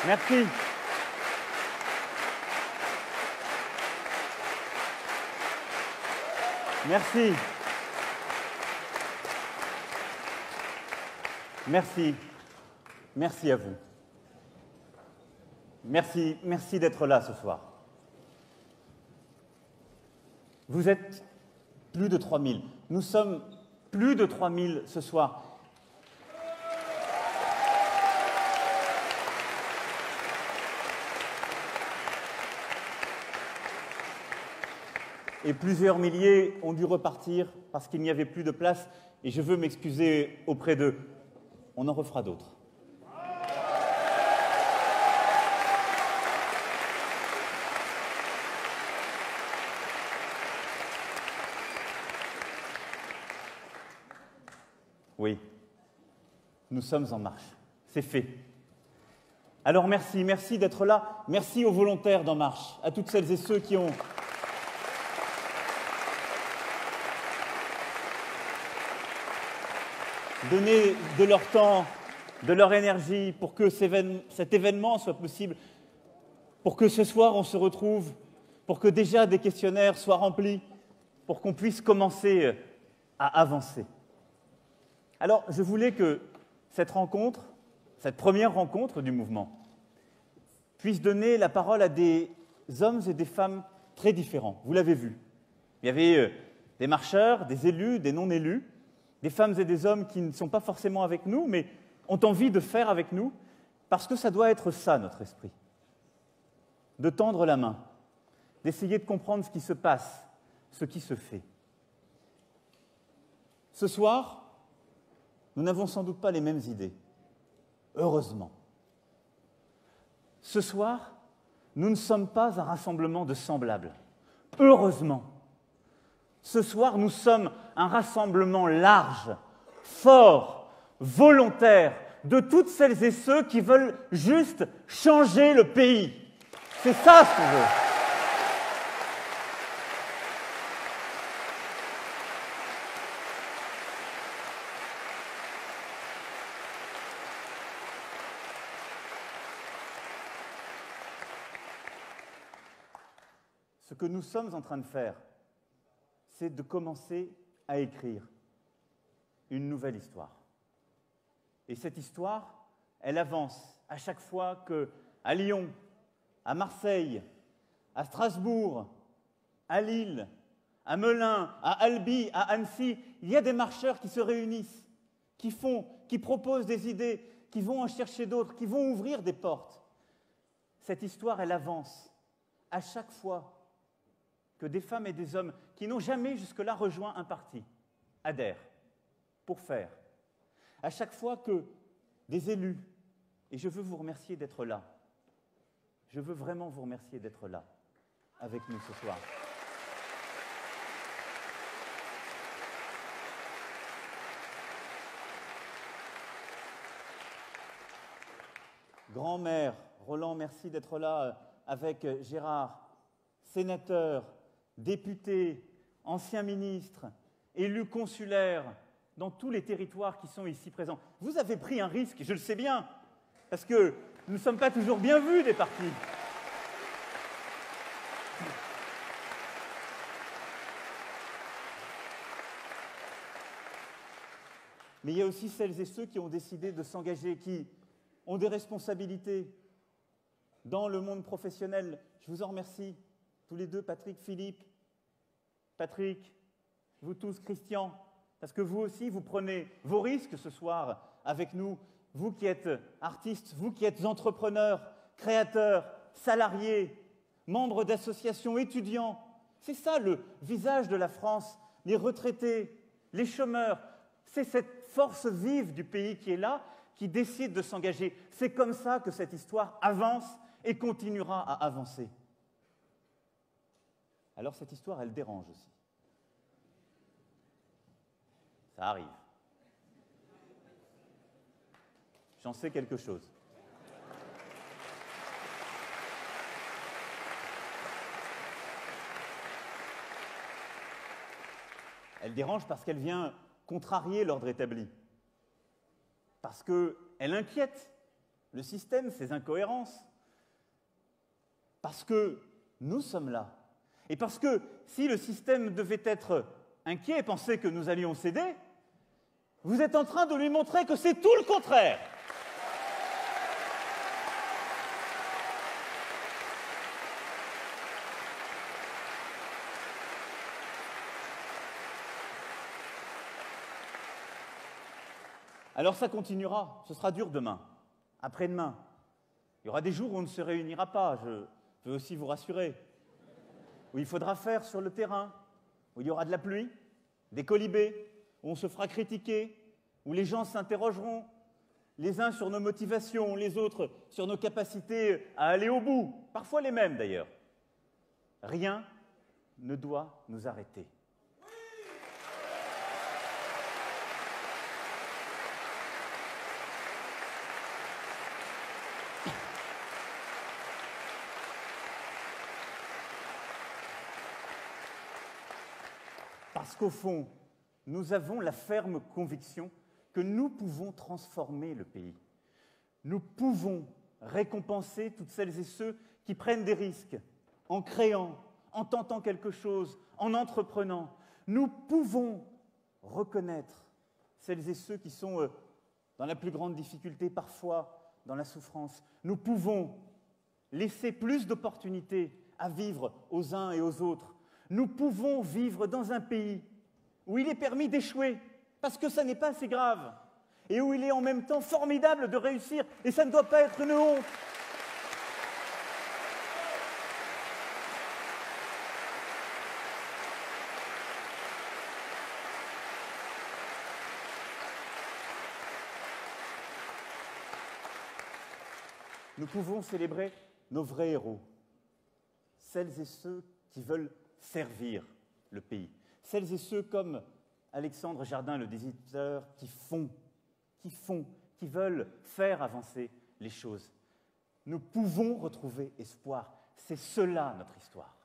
Merci. Merci. Merci. Merci à vous. Merci d'être là ce soir. Vous êtes plus de 3000. Nous sommes plus de 3000 ce soir. Et plusieurs milliers ont dû repartir parce qu'il n'y avait plus de place. Et je veux m'excuser auprès d'eux. On en refera d'autres. Oui, nous sommes en marche. C'est fait. Alors merci d'être là. Merci aux volontaires d'En Marche, à toutes celles et ceux qui ont donné de leur temps, de leur énergie pour que cet événement soit possible, pour que ce soir on se retrouve, pour que déjà des questionnaires soient remplis, pour qu'on puisse commencer à avancer. Alors, je voulais que cette rencontre, cette première rencontre du mouvement, puisse donner la parole à des hommes et des femmes très différents. Vous l'avez vu. Il y avait des marcheurs, des élus, des non-élus, des femmes et des hommes qui ne sont pas forcément avec nous, mais ont envie de faire avec nous, parce que ça doit être ça, notre esprit. De tendre la main, d'essayer de comprendre ce qui se passe, ce qui se fait. Ce soir, nous n'avons sans doute pas les mêmes idées. Heureusement. Ce soir, nous ne sommes pas un rassemblement de semblables. Heureusement. Ce soir, nous sommes un rassemblement large, fort, volontaire, de toutes celles et ceux qui veulent juste changer le pays. C'est ça ce qu'on veut. Ce que nous sommes en train de faire, c'est de commencer à écrire une nouvelle histoire. Et cette histoire, elle avance à chaque fois qu'à Lyon, à Marseille, à Strasbourg, à Lille, à Melun, à Albi, à Annecy, il y a des marcheurs qui se réunissent, qui proposent des idées, qui vont en chercher d'autres, qui vont ouvrir des portes. Cette histoire, elle avance à chaque fois que des femmes et des hommes qui n'ont jamais jusque-là rejoint un parti adhèrent pour faire. À chaque fois que des élus, et je veux vous remercier d'être là, je veux vraiment vous remercier d'être là avec nous ce soir. Grand-mère, Roland, merci d'être là avec Gérard, sénateur, députés, anciens ministres, élus consulaires, dans tous les territoires qui sont ici présents. Vous avez pris un risque, je le sais bien, parce que nous ne sommes pas toujours bien vus des partis. Mais il y a aussi celles et ceux qui ont décidé de s'engager, qui ont des responsabilités dans le monde professionnel. Je vous en remercie. Tous les deux, Patrick, Philippe, Patrick, vous tous, Christian, parce que vous aussi, vous prenez vos risques ce soir avec nous, vous qui êtes artistes, vous qui êtes entrepreneurs, créateurs, salariés, membres d'associations, étudiants. C'est ça le visage de la France, les retraités, les chômeurs. C'est cette force vive du pays qui est là, qui décide de s'engager. C'est comme ça que cette histoire avance et continuera à avancer. Alors cette histoire, elle dérange aussi. Ça arrive. J'en sais quelque chose. Elle dérange parce qu'elle vient contrarier l'ordre établi. Parce qu'elle inquiète le système, ses incohérences. Parce que nous sommes là. Et parce que si le système devait être inquiet et penser que nous allions céder, vous êtes en train de lui montrer que c'est tout le contraire. Alors ça continuera, ce sera dur demain, après-demain. Il y aura des jours où on ne se réunira pas, je veux aussi vous rassurer. Où il faudra faire sur le terrain, où il y aura de la pluie, des colibés, où on se fera critiquer, où les gens s'interrogeront, les uns sur nos motivations, les autres sur nos capacités à aller au bout, parfois les mêmes d'ailleurs. Rien ne doit nous arrêter. Parce qu'au fond, nous avons la ferme conviction que nous pouvons transformer le pays. Nous pouvons récompenser toutes celles et ceux qui prennent des risques en créant, en tentant quelque chose, en entreprenant. Nous pouvons reconnaître celles et ceux qui sont dans la plus grande difficulté, parfois dans la souffrance. Nous pouvons laisser plus d'opportunités à vivre aux uns et aux autres. Nous pouvons vivre dans un pays où il est permis d'échouer, parce que ça n'est pas assez grave, et où il est en même temps formidable de réussir, et ça ne doit pas être une honte. Nous pouvons célébrer nos vrais héros, celles et ceux qui veulent servir le pays. Celles et ceux comme Alexandre Jardin, le désiteur, qui veulent faire avancer les choses. Nous pouvons retrouver espoir. C'est cela notre histoire.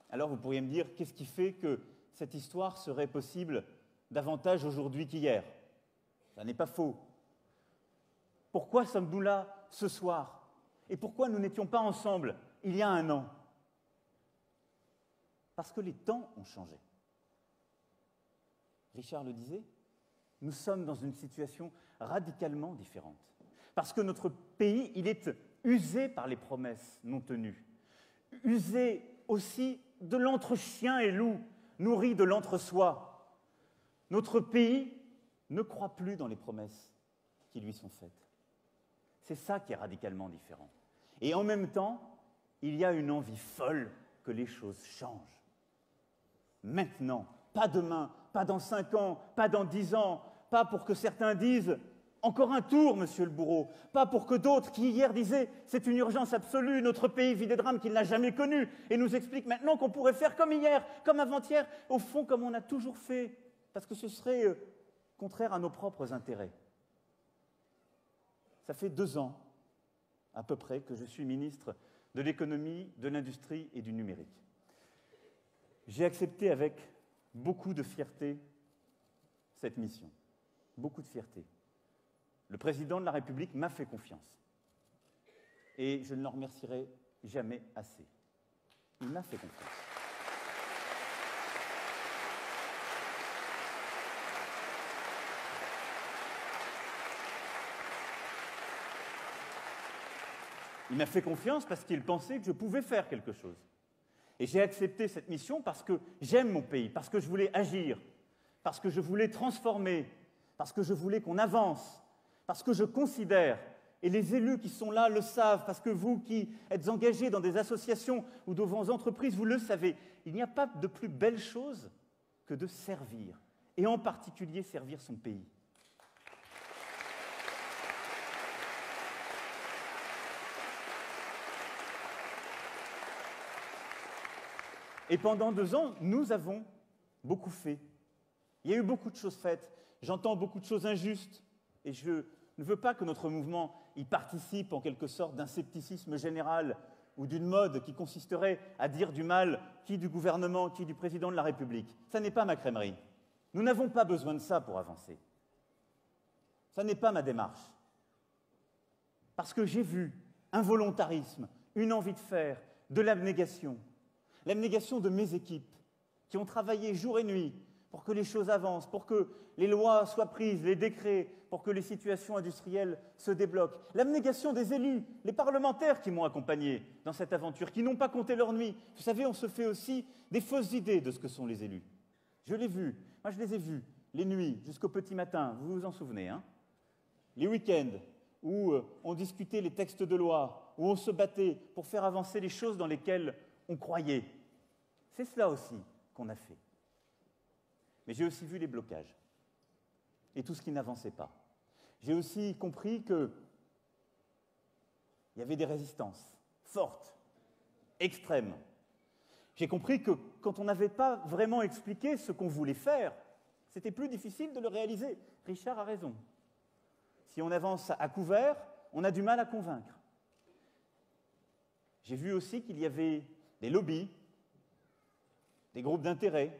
Alors vous pourriez me dire, qu'est-ce qui fait que cette histoire serait possible davantage aujourd'hui qu'hier? Ça n'est pas faux. Pourquoi sommes-nous là ce soir? Et pourquoi nous n'étions pas ensemble il y a un an? Parce que les temps ont changé. Richard le disait, nous sommes dans une situation radicalement différente. Parce que notre pays, il est usé par les promesses non tenues, usé aussi de l'entre-chien et loup, nourri de l'entre-soi. Notre pays ne croit plus dans les promesses qui lui sont faites. C'est ça qui est radicalement différent. Et en même temps, il y a une envie folle que les choses changent. Maintenant, pas demain, pas dans 5 ans, pas dans 10 ans, pas pour que certains disent « encore un tour, monsieur le bourreau », pas pour que d'autres qui hier disaient « c'est une urgence absolue, notre pays vit des drames qu'il n'a jamais connus » et nous expliquent maintenant qu'on pourrait faire comme hier, comme avant-hier, au fond comme on a toujours fait, parce que ce serait contraire à nos propres intérêts. Ça fait 2 ans, à peu près, que je suis ministre de l'économie, de l'industrie et du numérique. J'ai accepté avec beaucoup de fierté cette mission, beaucoup de fierté. Le président de la République m'a fait confiance et je ne l'en remercierai jamais assez. Il m'a fait confiance. Il m'a fait confiance parce qu'il pensait que je pouvais faire quelque chose. Et j'ai accepté cette mission parce que j'aime mon pays, parce que je voulais agir, parce que je voulais transformer, parce que je voulais qu'on avance, parce que je considère, et les élus qui sont là le savent, parce que vous qui êtes engagés dans des associations ou dans vos entreprises, vous le savez, il n'y a pas de plus belle chose que de servir, et en particulier servir son pays. Et pendant 2 ans, nous avons beaucoup fait. Il y a eu beaucoup de choses faites. J'entends beaucoup de choses injustes. Et je ne veux pas que notre mouvement y participe en quelque sorte d'un scepticisme général ou d'une mode qui consisterait à dire du mal qui du gouvernement, qui du président de la République. Ça n'est pas ma crèmerie. Nous n'avons pas besoin de ça pour avancer. Ça n'est pas ma démarche. Parce que j'ai vu un volontarisme, une envie de faire, de l'abnégation de mes équipes qui ont travaillé jour et nuit pour que les choses avancent, pour que les lois soient prises, les décrets, pour que les situations industrielles se débloquent. L'abnégation des élus, les parlementaires qui m'ont accompagné dans cette aventure, qui n'ont pas compté leur nuit. Vous savez, on se fait aussi des fausses idées de ce que sont les élus. Je l'ai vu, moi je les ai vus, les nuits jusqu'au petit matin, vous vous en souvenez, hein? Les week-ends où on discutait les textes de loi, où on se battait pour faire avancer les choses dans lesquelles on croyait. C'est cela aussi qu'on a fait. Mais j'ai aussi vu les blocages et tout ce qui n'avançait pas. J'ai aussi compris qu'il y avait des résistances fortes, extrêmes. J'ai compris que quand on n'avait pas vraiment expliqué ce qu'on voulait faire, c'était plus difficile de le réaliser. Richard a raison. Si on avance à couvert, on a du mal à convaincre. J'ai vu aussi qu'il y avait des lobbies, des groupes d'intérêt.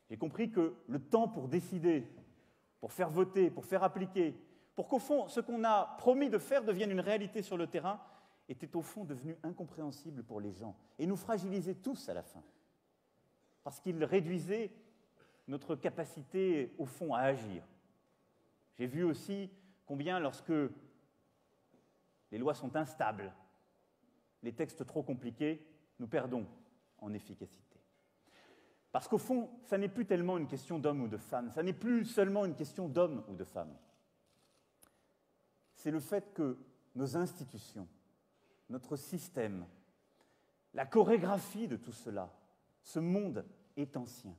J'ai compris que le temps pour décider, pour faire voter, pour faire appliquer, pour qu'au fond, ce qu'on a promis de faire devienne une réalité sur le terrain, était au fond devenu incompréhensible pour les gens et nous fragilisait tous à la fin. Parce qu'il réduisait notre capacité, au fond, à agir. J'ai vu aussi combien, lorsque les lois sont instables, les textes trop compliqués, nous perdons en efficacité. Parce qu'au fond, ça n'est plus tellement une question d'homme ou de femme, ça n'est plus seulement une question d'homme ou de femme. C'est le fait que nos institutions, notre système, la chorégraphie de tout cela, ce monde est ancien,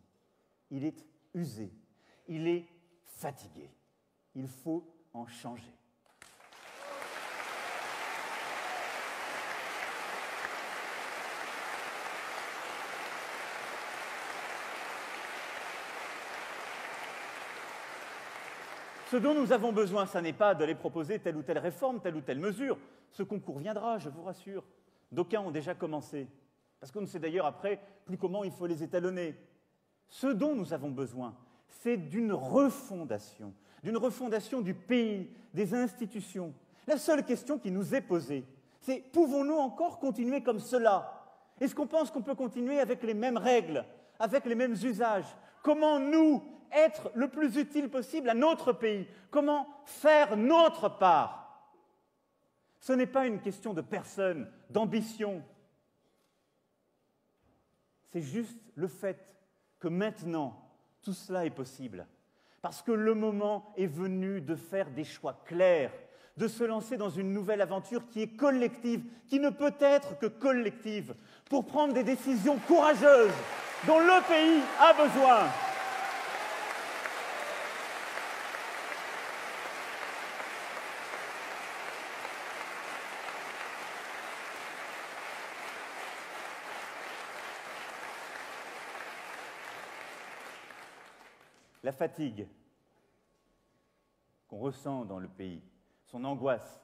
il est usé, il est fatigué. Il faut en changer. Ce dont nous avons besoin, ce n'est pas d'aller proposer telle ou telle réforme, telle ou telle mesure. Ce concours viendra, je vous rassure. D'aucuns ont déjà commencé, parce qu'on ne sait d'ailleurs après plus comment il faut les étalonner. Ce dont nous avons besoin, c'est d'une refondation du pays, des institutions. La seule question qui nous est posée, c'est pouvons-nous encore continuer comme cela? Est-ce qu'on pense qu'on peut continuer avec les mêmes règles, avec les mêmes usages? Comment nous être le plus utile possible à notre pays? Comment faire notre part? Ce n'est pas une question de personne, d'ambition. C'est juste le fait que maintenant, tout cela est possible. Parce que le moment est venu de faire des choix clairs, de se lancer dans une nouvelle aventure qui est collective, qui ne peut être que collective, pour prendre des décisions courageuses dont le pays a besoin. La fatigue qu'on ressent dans le pays, son angoisse,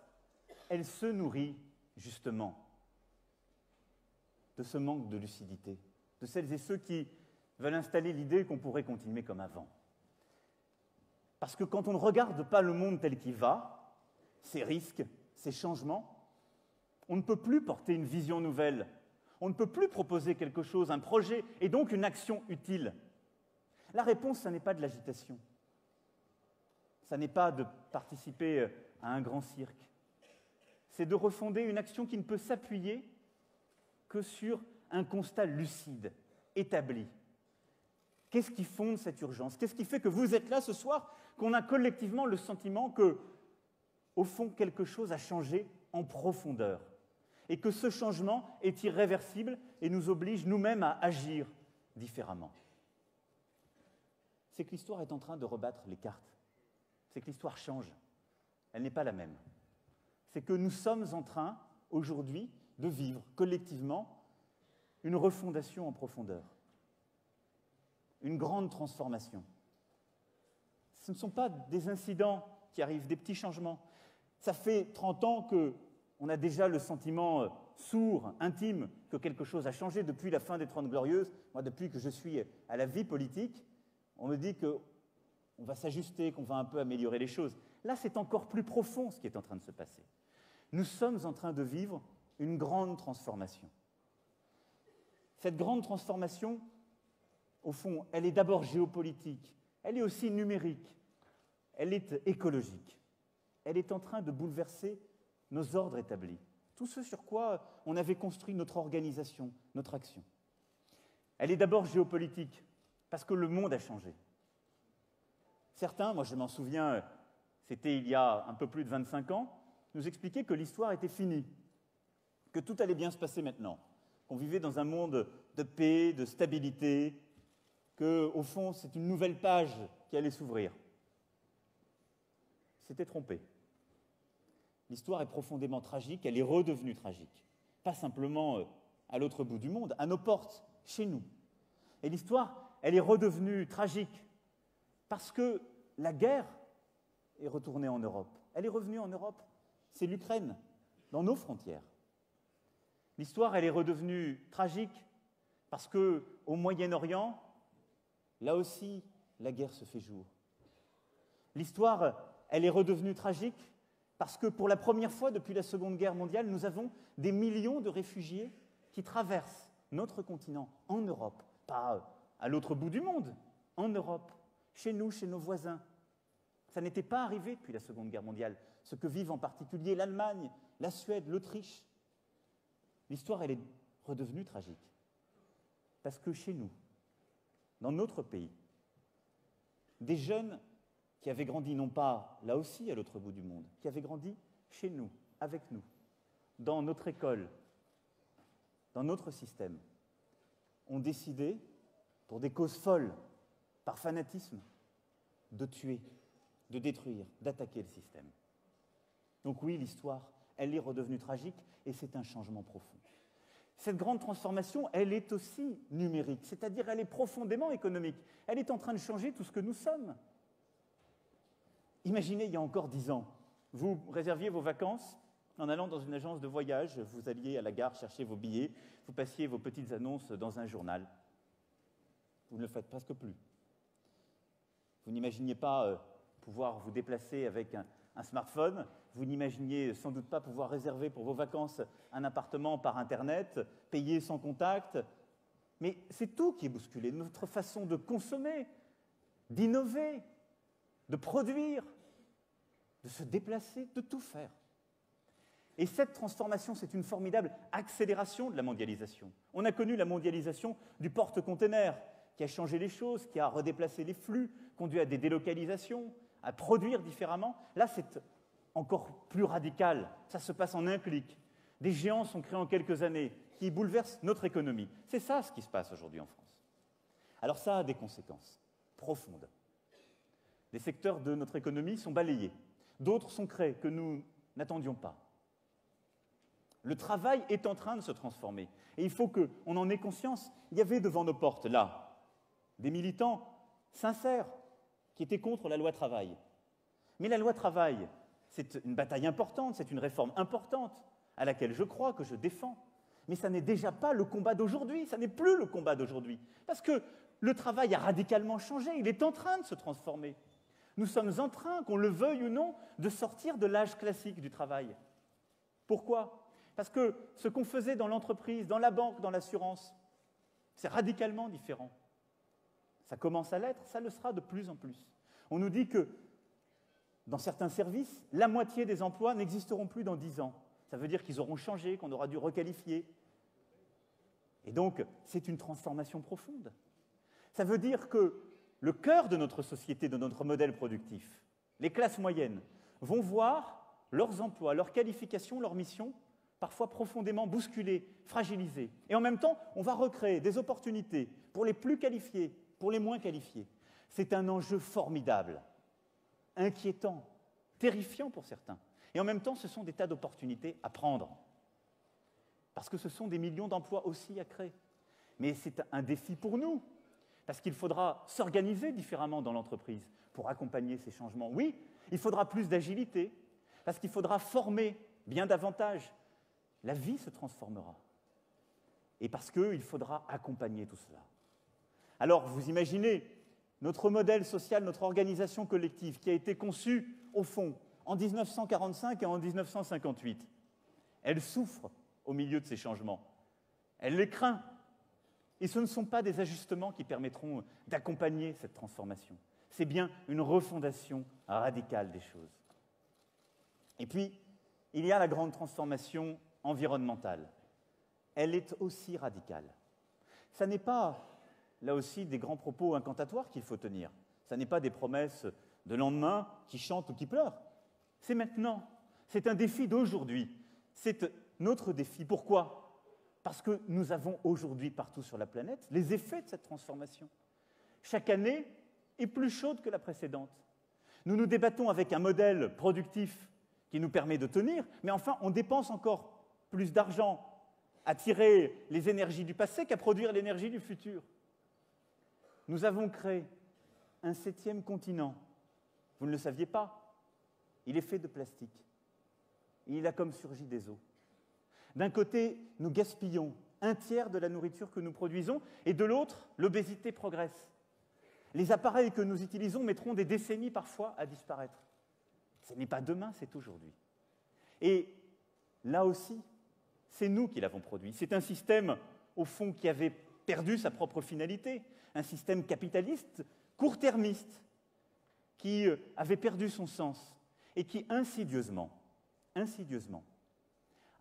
elle se nourrit justement de ce manque de lucidité, de celles et ceux qui veulent installer l'idée qu'on pourrait continuer comme avant. Parce que quand on ne regarde pas le monde tel qu'il va, ses risques, ses changements, on ne peut plus porter une vision nouvelle, on ne peut plus proposer quelque chose, un projet, et donc une action utile. La réponse, ce n'est pas de l'agitation. Ce n'est pas de participer à un grand cirque. C'est de refonder une action qui ne peut s'appuyer que sur un constat lucide, établi. Qu'est-ce qui fonde cette urgence? Qu'est-ce qui fait que vous êtes là ce soir, qu'on a collectivement le sentiment que, au fond, quelque chose a changé en profondeur et que ce changement est irréversible et nous oblige nous-mêmes à agir différemment? C'est que l'histoire est en train de rebattre les cartes. C'est que l'histoire change. Elle n'est pas la même. C'est que nous sommes en train, aujourd'hui, de vivre collectivement une refondation en profondeur. Une grande transformation. Ce ne sont pas des incidents qui arrivent, des petits changements. Ça fait 30 ans on a déjà le sentiment sourd, intime, que quelque chose a changé depuis la fin des 30 Glorieuses. Moi, depuis que je suis à la vie politique, on me dit qu'on va s'ajuster, qu'on va un peu améliorer les choses. Là, c'est encore plus profond ce qui est en train de se passer. Nous sommes en train de vivre une grande transformation. Cette grande transformation, au fond, elle est d'abord géopolitique, elle est aussi numérique, elle est écologique. Elle est en train de bouleverser nos ordres établis, tout ce sur quoi on avait construit notre organisation, notre action. Elle est d'abord géopolitique, parce que le monde a changé. Certains, moi je m'en souviens, c'était il y a un peu plus de 25 ans, nous expliquaient que l'histoire était finie, que tout allait bien se passer maintenant, qu'on vivait dans un monde de paix, de stabilité, qu'au fond c'est une nouvelle page qui allait s'ouvrir. C'était trompé. L'histoire est profondément tragique, elle est redevenue tragique. Pas simplement à l'autre bout du monde, à nos portes, chez nous. Et l'histoire, elle est redevenue tragique parce que la guerre est retournée en Europe. Elle est revenue en Europe. C'est l'Ukraine, dans nos frontières. L'histoire, elle est redevenue tragique parce qu'au Moyen-Orient, là aussi, la guerre se fait jour. L'histoire, elle est redevenue tragique parce que pour la première fois depuis la Seconde Guerre mondiale, nous avons des millions de réfugiés qui traversent notre continent en Europe, pas à l'autre bout du monde, en Europe, chez nous, chez nos voisins. Ça n'était pas arrivé depuis la Seconde Guerre mondiale, ce que vivent en particulier l'Allemagne, la Suède, l'Autriche. L'histoire, elle est redevenue tragique. Parce que chez nous, dans notre pays, des jeunes qui avaient grandi, non pas là aussi à l'autre bout du monde, qui avaient grandi chez nous, avec nous, dans notre école, dans notre système, ont décidé, pour des causes folles, par fanatisme, de tuer, de détruire, d'attaquer le système. Donc oui, l'histoire, elle est redevenue tragique et c'est un changement profond. Cette grande transformation, elle est aussi numérique, c'est-à-dire elle est profondément économique. Elle est en train de changer tout ce que nous sommes. Imaginez, il y a encore 10 ans, vous réserviez vos vacances en allant dans une agence de voyage, vous alliez à la gare chercher vos billets, vous passiez vos petites annonces dans un journal. Vous ne le faites presque plus. Vous n'imaginiez pas pouvoir vous déplacer avec un smartphone, vous n'imaginiez sans doute pas pouvoir réserver pour vos vacances un appartement par Internet, payer sans contact. Mais c'est tout qui est bousculé, notre façon de consommer, d'innover, de produire, de se déplacer, de tout faire. Et cette transformation, c'est une formidable accélération de la mondialisation. On a connu la mondialisation du porte-container, qui a changé les choses, qui a redéplacé les flux, conduit à des délocalisations, à produire différemment. Là, c'est encore plus radical. Ça se passe en un clic. Des géants sont créés en quelques années, qui bouleversent notre économie. C'est ça ce qui se passe aujourd'hui en France. Alors ça a des conséquences profondes. Des secteurs de notre économie sont balayés. D'autres sont créés que nous n'attendions pas. Le travail est en train de se transformer. Et il faut qu'on en ait conscience. Il y avait devant nos portes, là, des militants sincères qui étaient contre la loi travail. Mais la loi travail, c'est une bataille importante, c'est une réforme importante à laquelle je crois, que je défends. Mais ça n'est déjà pas le combat d'aujourd'hui, ça n'est plus le combat d'aujourd'hui. Parce que le travail a radicalement changé, il est en train de se transformer. Nous sommes en train, qu'on le veuille ou non, de sortir de l'âge classique du travail. Pourquoi ? Parce que ce qu'on faisait dans l'entreprise, dans la banque, dans l'assurance, c'est radicalement différent. Ça commence à l'être, ça le sera de plus en plus. On nous dit que dans certains services, la moitié des emplois n'existeront plus dans 10 ans. Ça veut dire qu'ils auront changé, qu'on aura dû requalifier. Et donc, c'est une transformation profonde. Ça veut dire que le cœur de notre société, de notre modèle productif, les classes moyennes, vont voir leurs emplois, leurs qualifications, leurs missions, parfois profondément bousculées, fragilisées. Et en même temps, on va recréer des opportunités pour les plus qualifiés, pour les moins qualifiés. C'est un enjeu formidable, inquiétant, terrifiant pour certains. Et en même temps, ce sont des tas d'opportunités à prendre. Parce que ce sont des millions d'emplois aussi à créer. Mais c'est un défi pour nous. Parce qu'il faudra s'organiser différemment dans l'entreprise pour accompagner ces changements. Oui, il faudra plus d'agilité, parce qu'il faudra former bien davantage. La vie se transformera. Et parce qu'il faudra accompagner tout cela. Alors, vous imaginez, notre modèle social, notre organisation collective qui a été conçue, au fond, en 1945 et en 1958, elle souffre au milieu de ces changements. Elle les craint. Et ce ne sont pas des ajustements qui permettront d'accompagner cette transformation. C'est bien une refondation radicale des choses. Et puis, il y a la grande transformation environnementale. Elle est aussi radicale. Ça n'est pas, là aussi, des grands propos incantatoires qu'il faut tenir. Ça n'est pas des promesses de lendemain qui chantent ou qui pleurent. C'est maintenant. C'est un défi d'aujourd'hui. C'est notre défi. Pourquoi ? Parce que nous avons aujourd'hui, partout sur la planète, les effets de cette transformation. Chaque année est plus chaude que la précédente. Nous nous débattons avec un modèle productif qui nous permet de tenir, mais enfin, on dépense encore plus d'argent à tirer les énergies du passé qu'à produire l'énergie du futur. Nous avons créé un 7e continent. Vous ne le saviez pas. Il est fait de plastique. Il a comme surgi des eaux. D'un côté, nous gaspillons 1/3 de la nourriture que nous produisons, et de l'autre, l'obésité progresse. Les appareils que nous utilisons mettront des décennies parfois à disparaître. Ce n'est pas demain, c'est aujourd'hui. Et là aussi, c'est nous qui l'avons produit. C'est un système, au fond, qui avait perdu sa propre finalité, un système capitaliste, court-termiste, qui avait perdu son sens et qui, insidieusement,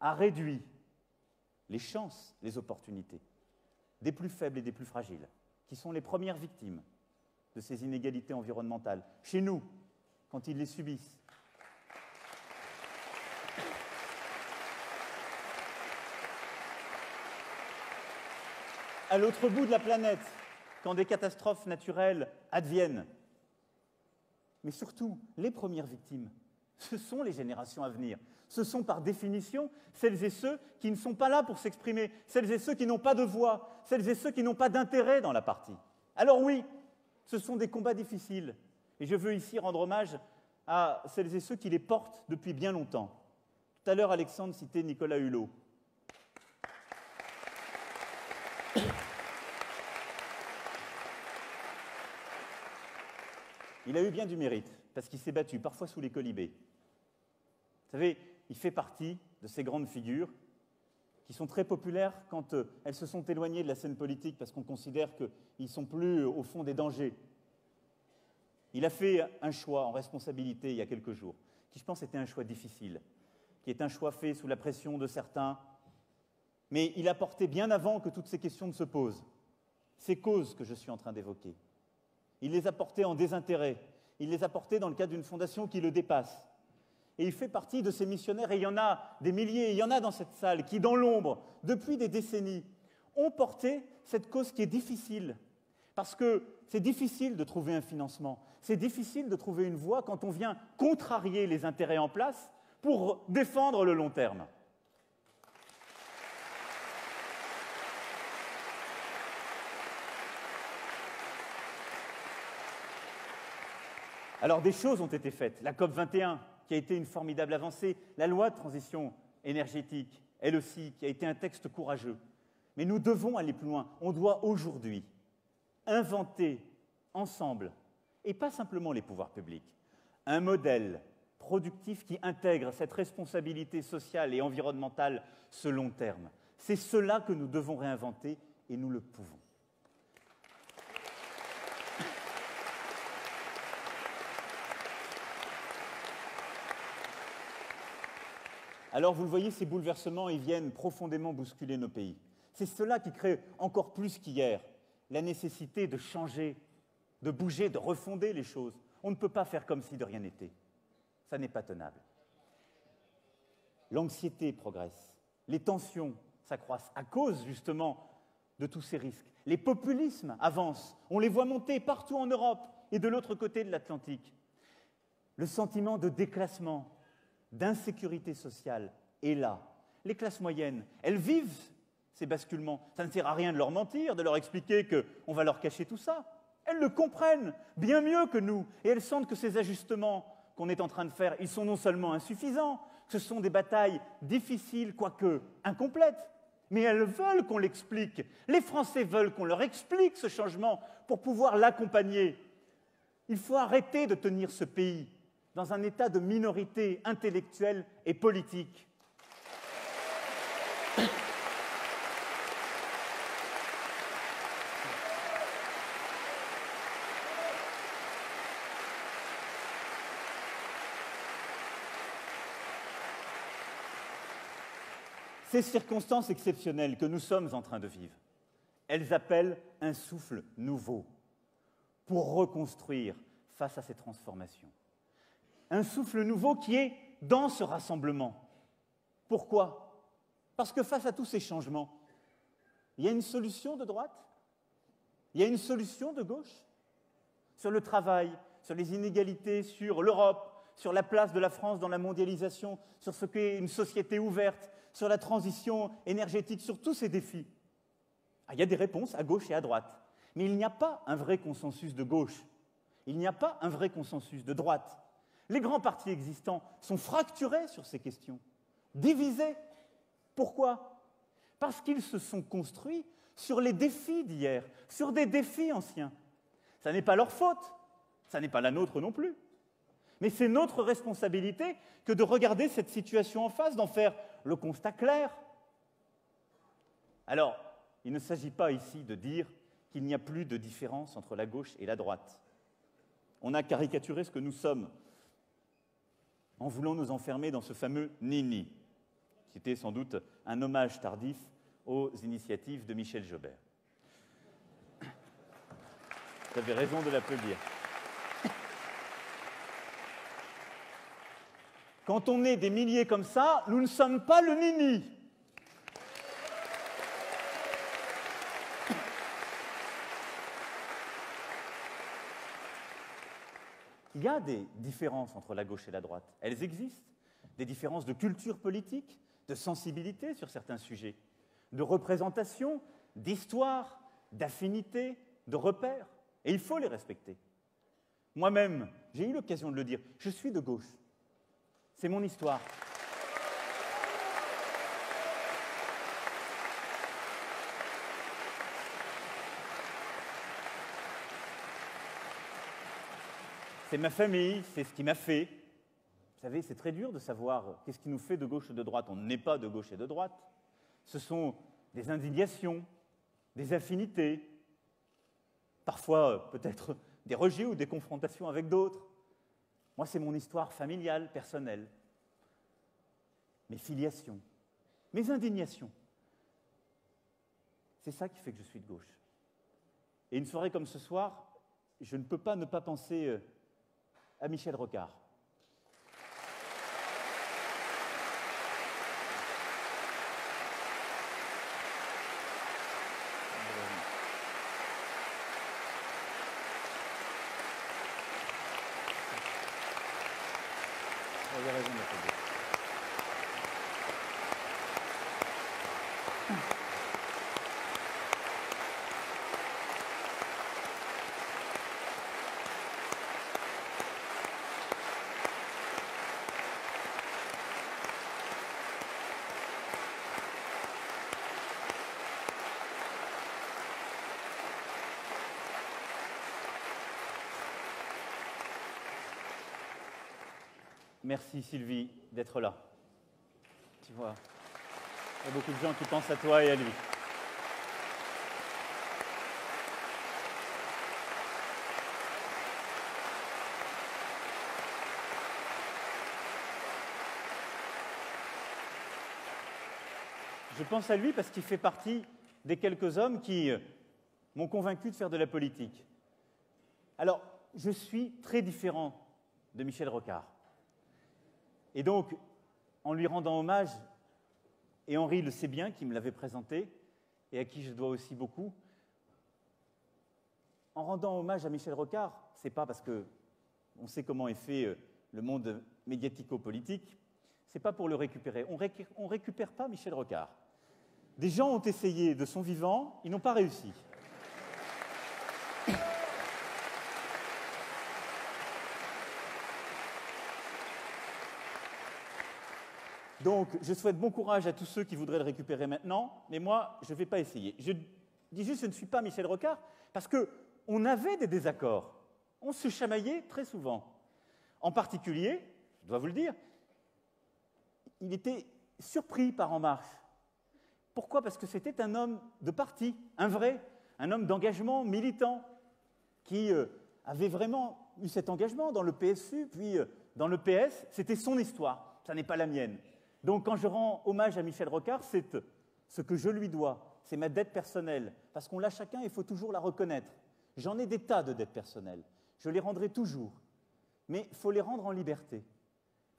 a réduit les chances, les opportunités des plus faibles et des plus fragiles, qui sont les premières victimes de ces inégalités environnementales, chez nous, quand ils les subissent. À l'autre bout de la planète, quand des catastrophes naturelles adviennent. Mais surtout, les premières victimes, ce sont les générations à venir. Ce sont par définition celles et ceux qui ne sont pas là pour s'exprimer, celles et ceux qui n'ont pas de voix, celles et ceux qui n'ont pas d'intérêt dans la partie. Alors oui, ce sont des combats difficiles. Et je veux ici rendre hommage à celles et ceux qui les portent depuis bien longtemps. Tout à l'heure, Alexandre citait Nicolas Hulot. Il a eu bien du mérite, parce qu'il s'est battu, parfois sous les colibés. Vous savez, il fait partie de ces grandes figures qui sont très populaires quand elles se sont éloignées de la scène politique, parce qu'on considère qu'ils ne sont plus au fond des dangers. Il a fait un choix en responsabilité il y a quelques jours, qui je pense était un choix difficile, qui est un choix fait sous la pression de certains, mais il a porté bien avant que toutes ces questions ne se posent, ces causes que je suis en train d'évoquer. Il les a portées en désintérêt, il les a portées dans le cadre d'une fondation qui le dépasse. Et il fait partie de ces missionnaires, et il y en a des milliers, il y en a dans cette salle, qui, dans l'ombre, depuis des décennies, ont porté cette cause qui est difficile. Parce que c'est difficile de trouver un financement, c'est difficile de trouver une voie quand on vient contrarier les intérêts en place pour défendre le long terme. Alors des choses ont été faites. La COP21, qui a été une formidable avancée, la loi de transition énergétique, elle aussi, qui a été un texte courageux. Mais nous devons aller plus loin. On doit aujourd'hui inventer ensemble, et pas simplement les pouvoirs publics, un modèle productif qui intègre cette responsabilité sociale et environnementale ce long terme. C'est cela que nous devons réinventer, et nous le pouvons. Alors, vous le voyez, ces bouleversements, ils viennent profondément bousculer nos pays. C'est cela qui crée encore plus qu'hier la nécessité de changer, de bouger, de refonder les choses. On ne peut pas faire comme si de rien n'était. Ça n'est pas tenable. L'anxiété progresse, les tensions s'accroissent à cause, justement, de tous ces risques. Les populismes avancent, on les voit monter partout en Europe et de l'autre côté de l'Atlantique. Le sentiment de déclassement, d'insécurité sociale est là. Les classes moyennes, elles vivent ces basculements. Ça ne sert à rien de leur mentir, de leur expliquer qu'on va leur cacher tout ça. Elles le comprennent bien mieux que nous et elles sentent que ces ajustements qu'on est en train de faire, ils sont non seulement insuffisants, ce sont des batailles difficiles, quoique incomplètes, mais elles veulent qu'on l'explique. Les Français veulent qu'on leur explique ce changement pour pouvoir l'accompagner. Il faut arrêter de tenir ce pays dans un état de minorité intellectuelle et politique. Ces circonstances exceptionnelles que nous sommes en train de vivre, elles appellent un souffle nouveau pour reconstruire face à ces transformations. Un souffle nouveau qui est dans ce rassemblement. Pourquoi? Parce que face à tous ces changements, il y a une solution de droite, il y a une solution de gauche, sur le travail, sur les inégalités, sur l'Europe, sur la place de la France dans la mondialisation, sur ce qu'est une société ouverte, sur la transition énergétique, sur tous ces défis. Il y a des réponses à gauche et à droite, mais il n'y a pas un vrai consensus de gauche, il n'y a pas un vrai consensus de droite. Les grands partis existants sont fracturés sur ces questions, divisés. Pourquoi? Parce qu'ils se sont construits sur les défis d'hier, sur des défis anciens. Ça n'est pas leur faute, ça n'est pas la nôtre non plus. Mais c'est notre responsabilité que de regarder cette situation en face, d'en faire le constat clair. Alors, il ne s'agit pas ici de dire qu'il n'y a plus de différence entre la gauche et la droite. On a caricaturé ce que nous sommes en voulant nous enfermer dans ce fameux nini. C'était sans doute un hommage tardif aux initiatives de Michel Joubert. Vous avez raison de l'applaudir. Quand on est des milliers comme ça, nous ne sommes pas le nini. Il y a des différences entre la gauche et la droite. Elles existent. Des différences de culture politique, de sensibilité sur certains sujets, de représentation, d'histoire, d'affinité, de repères. Et il faut les respecter. Moi-même, j'ai eu l'occasion de le dire, je suis de gauche. C'est mon histoire. C'est ma famille, c'est ce qui m'a fait. Vous savez, c'est très dur de savoir qu'est-ce qui nous fait de gauche ou de droite. On n'est pas de gauche et de droite. Ce sont des indignations, des affinités, parfois peut-être des rejets ou des confrontations avec d'autres. Moi, c'est mon histoire familiale, personnelle. Mes filiations, mes indignations. C'est ça qui fait que je suis de gauche. Et une soirée comme ce soir, je ne peux pas ne pas penser à Michel Rocard. Vous avez raison d'applaudir. Merci Sylvie d'être là. Tu vois, il y a beaucoup de gens qui pensent à toi et à lui. Je pense à lui parce qu'il fait partie des quelques hommes qui m'ont convaincu de faire de la politique. Alors, je suis très différent de Michel Rocard. Et donc, en lui rendant hommage, et Henri le sait bien, qui me l'avait présenté, et à qui je dois aussi beaucoup, en rendant hommage à Michel Rocard, ce n'est pas parce qu'on sait comment est fait le monde médiatico-politique, ce n'est pas pour le récupérer. On ne récupère pas Michel Rocard. Des gens ont essayé de son vivant, ils n'ont pas réussi. Donc, je souhaite bon courage à tous ceux qui voudraient le récupérer maintenant, mais moi, je ne vais pas essayer. Je dis juste que je ne suis pas Michel Rocard, parce qu'on avait des désaccords. On se chamaillait très souvent. En particulier, je dois vous le dire, il était surpris par En Marche. Pourquoi? Parce que c'était un homme de parti, un vrai, un homme d'engagement militant, qui avait vraiment eu cet engagement dans le PSU, puis dans le PS. C'était son histoire, ça n'est pas la mienne. Donc quand je rends hommage à Michel Rocard, c'est ce que je lui dois, c'est ma dette personnelle, parce qu'on l'a chacun, il faut toujours la reconnaître. J'en ai des tas de dettes personnelles, je les rendrai toujours, mais il faut les rendre en liberté.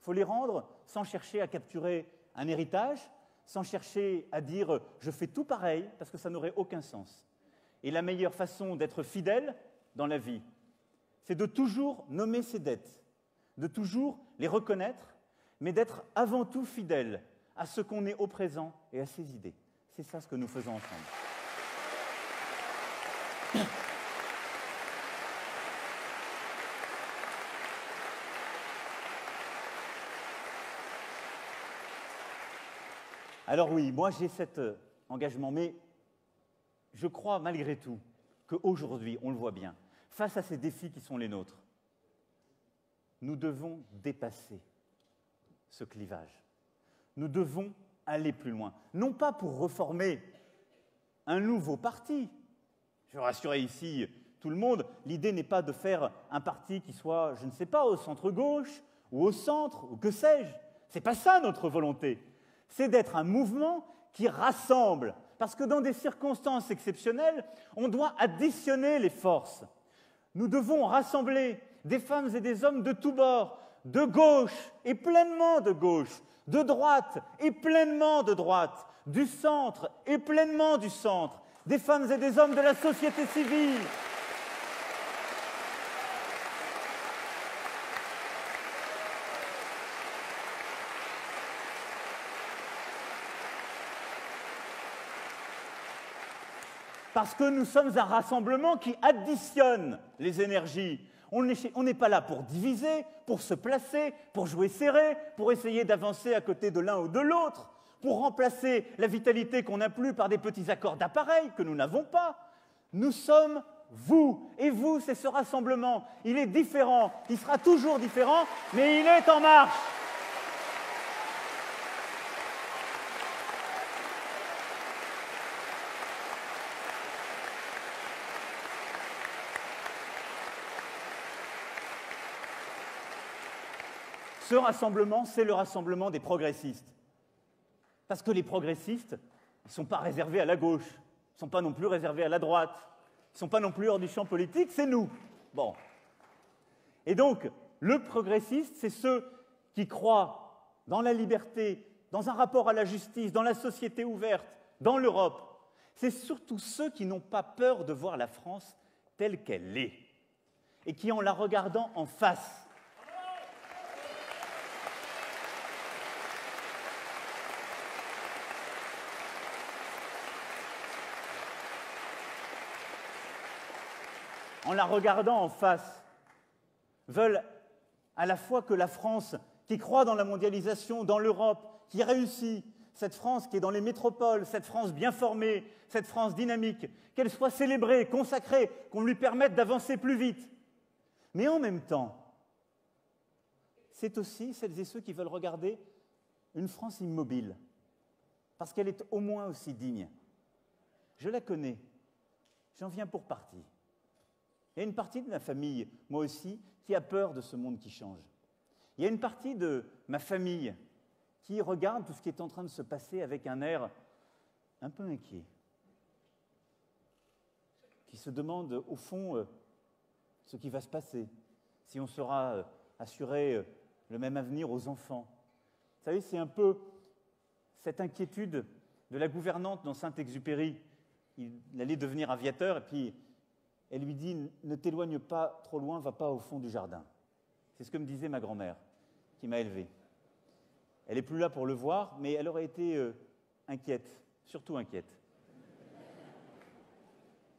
Il faut les rendre sans chercher à capturer un héritage, sans chercher à dire « je fais tout pareil », parce que ça n'aurait aucun sens. Et la meilleure façon d'être fidèle dans la vie, c'est de toujours nommer ses dettes, de toujours les reconnaître, mais d'être avant tout fidèle à ce qu'on est au présent et à ses idées. C'est ça ce que nous faisons ensemble. Alors oui, moi j'ai cet engagement, mais je crois malgré tout qu'aujourd'hui, on le voit bien, face à ces défis qui sont les nôtres, nous devons dépasser ce clivage. Nous devons aller plus loin. Non pas pour reformer un nouveau parti. Je veux rassurer ici tout le monde, l'idée n'est pas de faire un parti qui soit, je ne sais pas, au centre-gauche ou au centre, ou que sais-je. Ce n'est pas ça notre volonté. C'est d'être un mouvement qui rassemble. Parce que dans des circonstances exceptionnelles, on doit additionner les forces. Nous devons rassembler des femmes et des hommes de tous bords, de gauche et pleinement de gauche, de droite et pleinement de droite, du centre et pleinement du centre, des femmes et des hommes de la société civile. Parce que nous sommes un rassemblement qui additionne les énergies. On n'est pas là pour diviser, pour se placer, pour jouer serré, pour essayer d'avancer à côté de l'un ou de l'autre, pour remplacer la vitalité qu'on n'a plus par des petits accords d'appareil que nous n'avons pas. Nous sommes vous, et vous, c'est ce rassemblement. Il est différent, il sera toujours différent, mais il est en marche. Ce rassemblement, c'est le rassemblement des progressistes. Parce que les progressistes, ils ne sont pas réservés à la gauche, ils ne sont pas non plus réservés à la droite, ils ne sont pas non plus hors du champ politique, c'est nous. Bon. Et donc, le progressiste, c'est ceux qui croient dans la liberté, dans un rapport à la justice, dans la société ouverte, dans l'Europe. C'est surtout ceux qui n'ont pas peur de voir la France telle qu'elle est et qui, en la regardant en face, veulent à la fois que la France, qui croit dans la mondialisation, dans l'Europe, qui réussit, cette France qui est dans les métropoles, cette France bien formée, cette France dynamique, qu'elle soit célébrée, consacrée, qu'on lui permette d'avancer plus vite. Mais en même temps, c'est aussi celles et ceux qui veulent regarder une France immobile, parce qu'elle est au moins aussi digne. Je la connais, j'en viens pour partie. Il y a une partie de ma famille, moi aussi, qui a peur de ce monde qui change. Il y a une partie de ma famille qui regarde tout ce qui est en train de se passer avec un air un peu inquiet, qui se demande, au fond, ce qui va se passer, si on sera assuré le même avenir aux enfants. Vous savez, c'est un peu cette inquiétude de la gouvernante dans Saint-Exupéry. Il allait devenir aviateur, et puis elle lui dit « Ne t'éloigne pas trop loin, va pas au fond du jardin ». C'est ce que me disait ma grand-mère, qui m'a élevé. Elle n'est plus là pour le voir, mais elle aurait été inquiète, surtout inquiète.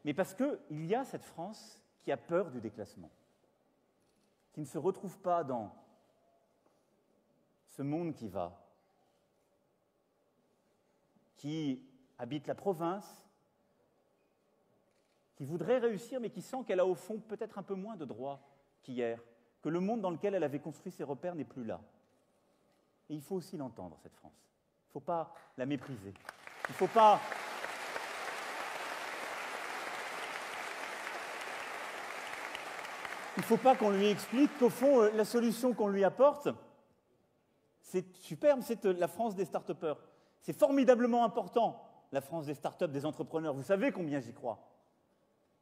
Mais parce qu'il y a cette France qui a peur du déclassement, qui ne se retrouve pas dans ce monde qui va, qui habite la province, qui voudrait réussir, mais qui sent qu'elle a au fond peut-être un peu moins de droits qu'hier, que le monde dans lequel elle avait construit ses repères n'est plus là. Et il faut aussi l'entendre, cette France. Il ne faut pas la mépriser. Il ne faut pas... Il ne faut pas qu'on lui explique qu'au fond, la solution qu'on lui apporte, c'est superbe, c'est la France des start-upers. C'est formidablement important, la France des start-up, des entrepreneurs. Vous savez combien j'y crois.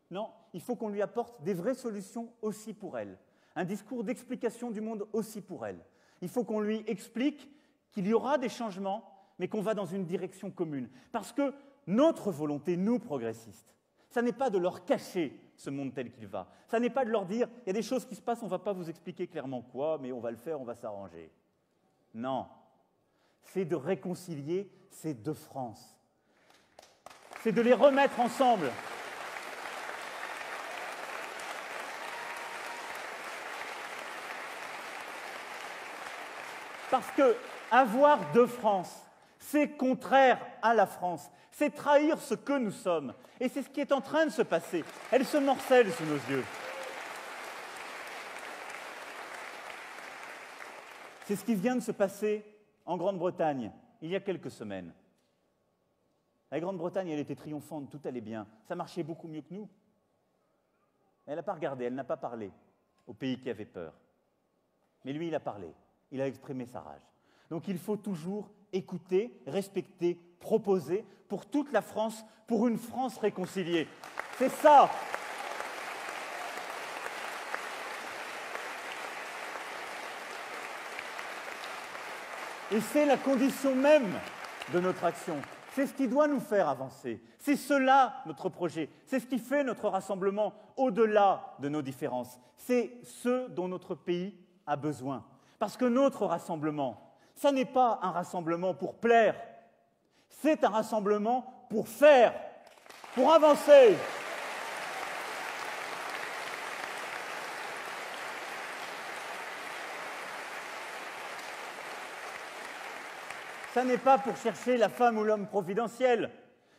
Non, il faut qu'on lui apporte des vraies solutions aussi pour elle. Un discours d'explication du monde aussi pour elle. Il faut qu'on lui explique qu'il y aura des changements, mais qu'on va dans une direction commune. Parce que notre volonté, nous, progressistes, ça n'est pas de leur cacher ce monde tel qu'il va. Ça n'est pas de leur dire, il y a des choses qui se passent, on ne va pas vous expliquer clairement quoi, mais on va le faire, on va s'arranger. Non. C'est de réconcilier ces deux France. C'est de les remettre ensemble. Parce que avoir deux France, c'est contraire à la France. C'est trahir ce que nous sommes. Et c'est ce qui est en train de se passer. Elle se morcelle sous nos yeux. C'est ce qui vient de se passer en Grande-Bretagne, il y a quelques semaines. La Grande-Bretagne, elle était triomphante, tout allait bien. Ça marchait beaucoup mieux que nous. Elle n'a pas regardé, elle n'a pas parlé au pays qui avait peur. Mais lui, il a parlé. Il a exprimé sa rage. Donc il faut toujours écouter, respecter, proposer pour toute la France, pour une France réconciliée. C'est ça. Et c'est la condition même de notre action. C'est ce qui doit nous faire avancer. C'est cela notre projet. C'est ce qui fait notre rassemblement au-delà de nos différences. C'est ce dont notre pays a besoin. Parce que notre rassemblement, ça n'est pas un rassemblement pour plaire, c'est un rassemblement pour faire, pour avancer. Ça n'est pas pour chercher la femme ou l'homme providentiel,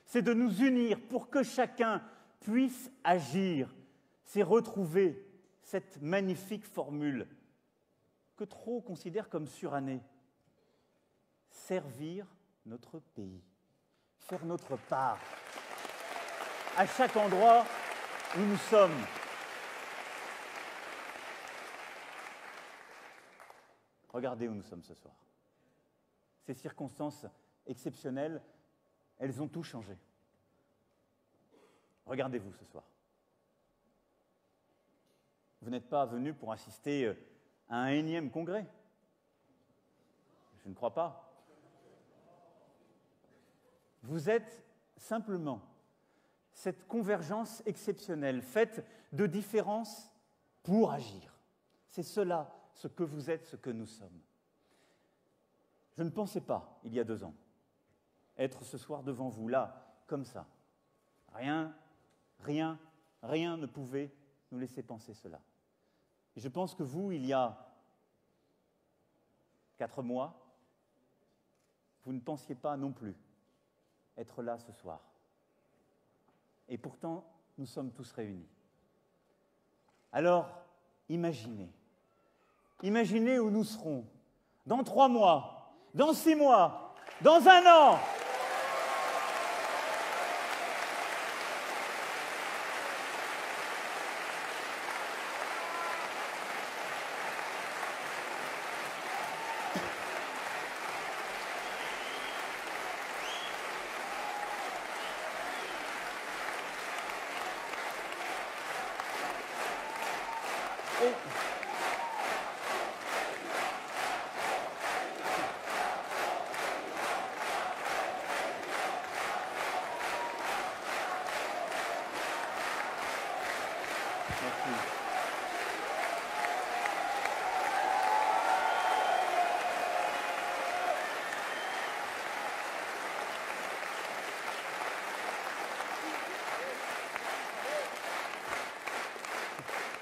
c'est de nous unir pour que chacun puisse agir. C'est retrouver cette magnifique formule que trop considèrent comme surannée. Servir notre pays, faire notre part, à chaque endroit où nous sommes. Regardez où nous sommes ce soir. Ces circonstances exceptionnelles, elles ont tout changé. Regardez-vous ce soir. Vous n'êtes pas venus pour assister à un énième congrès. Je ne crois pas. Vous êtes simplement cette convergence exceptionnelle, faite de différences pour agir. C'est cela, ce que vous êtes, ce que nous sommes. Je ne pensais pas, il y a 2 ans, être ce soir devant vous, là, comme ça. Rien ne pouvait nous laisser penser cela. Et je pense que vous, il y a 4 mois, vous ne pensiez pas non plus être là ce soir. Et pourtant, nous sommes tous réunis. Alors, imaginez où nous serons dans 3 mois, dans 6 mois, dans 1 an.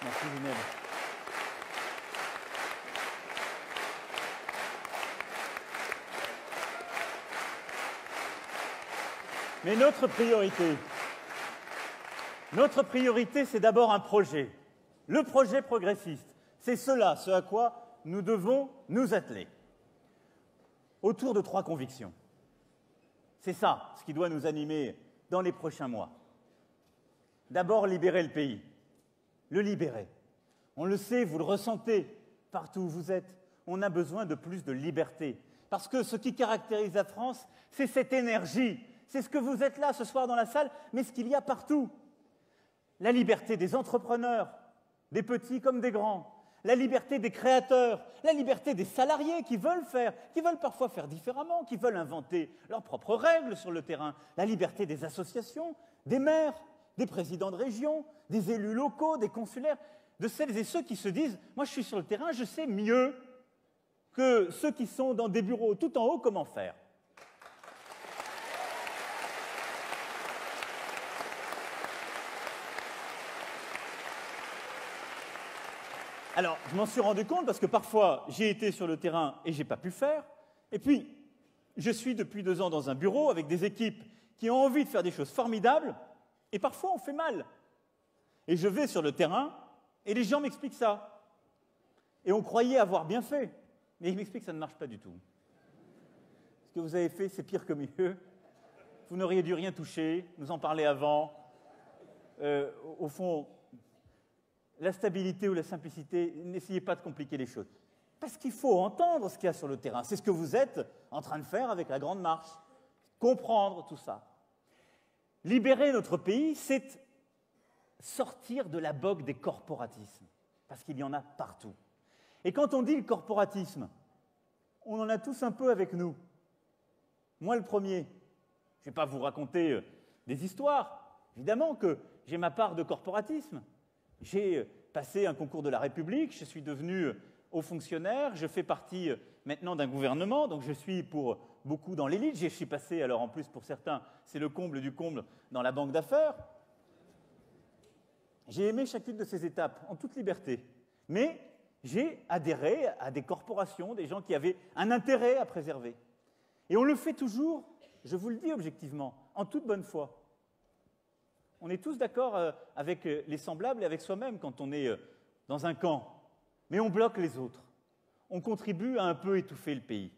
Merci Zineb. Mais notre priorité, c'est d'abord un projet. Le projet progressiste. C'est cela, ce à quoi nous devons nous atteler. Autour de 3 convictions. C'est ça, ce qui doit nous animer dans les prochains mois. D'abord, libérer le pays. Le libérer. On le sait, vous le ressentez partout où vous êtes. On a besoin de plus de liberté. Parce que ce qui caractérise la France, c'est cette énergie. C'est ce que vous êtes là ce soir dans la salle, mais ce qu'il y a partout. La liberté des entrepreneurs, des petits comme des grands. La liberté des créateurs, la liberté des salariés qui veulent parfois faire différemment, qui veulent inventer leurs propres règles sur le terrain. La liberté des associations, des maires, des présidents de région, des élus locaux, des consulaires, de celles et ceux qui se disent « moi je suis sur le terrain, je sais mieux que ceux qui sont dans des bureaux tout en haut comment faire ». Alors, je m'en suis rendu compte parce que parfois, j'ai été sur le terrain et je n'ai pas pu faire. Et puis, je suis depuis 2 ans dans un bureau avec des équipes qui ont envie de faire des choses formidables et parfois on fait mal. Et je vais sur le terrain et les gens m'expliquent ça. Et on croyait avoir bien fait, mais ils m'expliquent que ça ne marche pas du tout. Ce que vous avez fait, c'est pire que mieux. Vous n'auriez dû rien toucher, nous en parler avant. Au fond, la stabilité ou la simplicité, n'essayez pas de compliquer les choses. Parce qu'il faut entendre ce qu'il y a sur le terrain. C'est ce que vous êtes en train de faire avec la Grande Marche. Comprendre tout ça. Libérer notre pays, c'est sortir de la bogue des corporatismes. Parce qu'il y en a partout. Et quand on dit le corporatisme, on en a tous un peu avec nous. Moi, le premier. Je ne vais pas vous raconter des histoires. Évidemment que j'ai ma part de corporatisme. J'ai passé un concours de la République, je suis devenu haut fonctionnaire, je fais partie maintenant d'un gouvernement, donc je suis pour beaucoup dans l'élite. Je suis passé, alors en plus pour certains, c'est le comble du comble, dans la banque d'affaires. J'ai aimé chacune de ces étapes, en toute liberté. Mais j'ai adhéré à des corporations, des gens qui avaient un intérêt à préserver. Et on le fait toujours, je vous le dis objectivement, en toute bonne foi. On est tous d'accord avec les semblables et avec soi-même quand on est dans un camp. Mais on bloque les autres. On contribue à un peu étouffer le pays.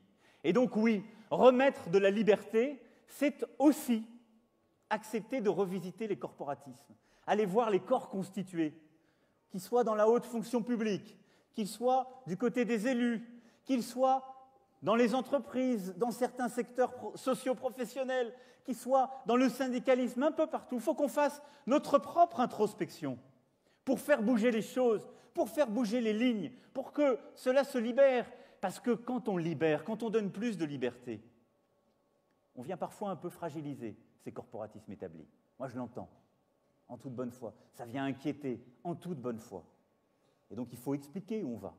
Et donc oui, remettre de la liberté, c'est aussi accepter de revisiter les corporatismes. Aller voir les corps constitués, qu'ils soient dans la haute fonction publique, qu'ils soient du côté des élus, qu'ils soient dans les entreprises, dans certains secteurs socio-professionnels, qu'ils soient dans le syndicalisme, un peu partout. Il faut qu'on fasse notre propre introspection pour faire bouger les choses, pour faire bouger les lignes, pour que cela se libère. Parce que quand on libère, quand on donne plus de liberté, on vient parfois un peu fragiliser ces corporatismes établis. Moi, je l'entends, en toute bonne foi. Ça vient inquiéter, en toute bonne foi. Et donc, il faut expliquer où on va.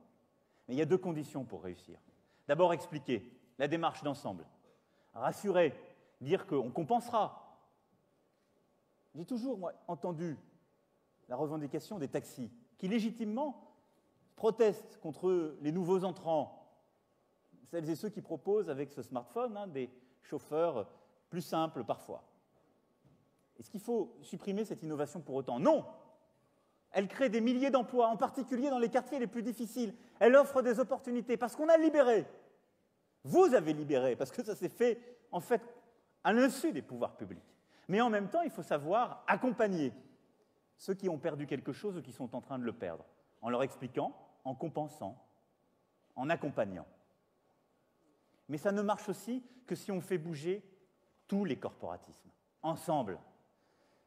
Mais il y a 2 conditions pour réussir. D'abord, expliquer la démarche d'ensemble. Rassurer, dire qu'on compensera. J'ai toujours, moi, entendu la revendication des taxis qui, légitimement, protestent contre les nouveaux entrants, celles et ceux qui proposent, avec ce smartphone, des chauffeurs plus simples parfois. Est-ce qu'il faut supprimer cette innovation pour autant? Non! Elle crée des milliers d'emplois, en particulier dans les quartiers les plus difficiles. Elle offre des opportunités parce qu'on a libéré. Vous avez libéré, parce que ça s'est fait, en fait, à l'insu des pouvoirs publics. Mais en même temps, il faut savoir accompagner ceux qui ont perdu quelque chose ou qui sont en train de le perdre, en leur expliquant, en compensant, en accompagnant. Mais ça ne marche aussi que si on fait bouger tous les corporatismes, ensemble.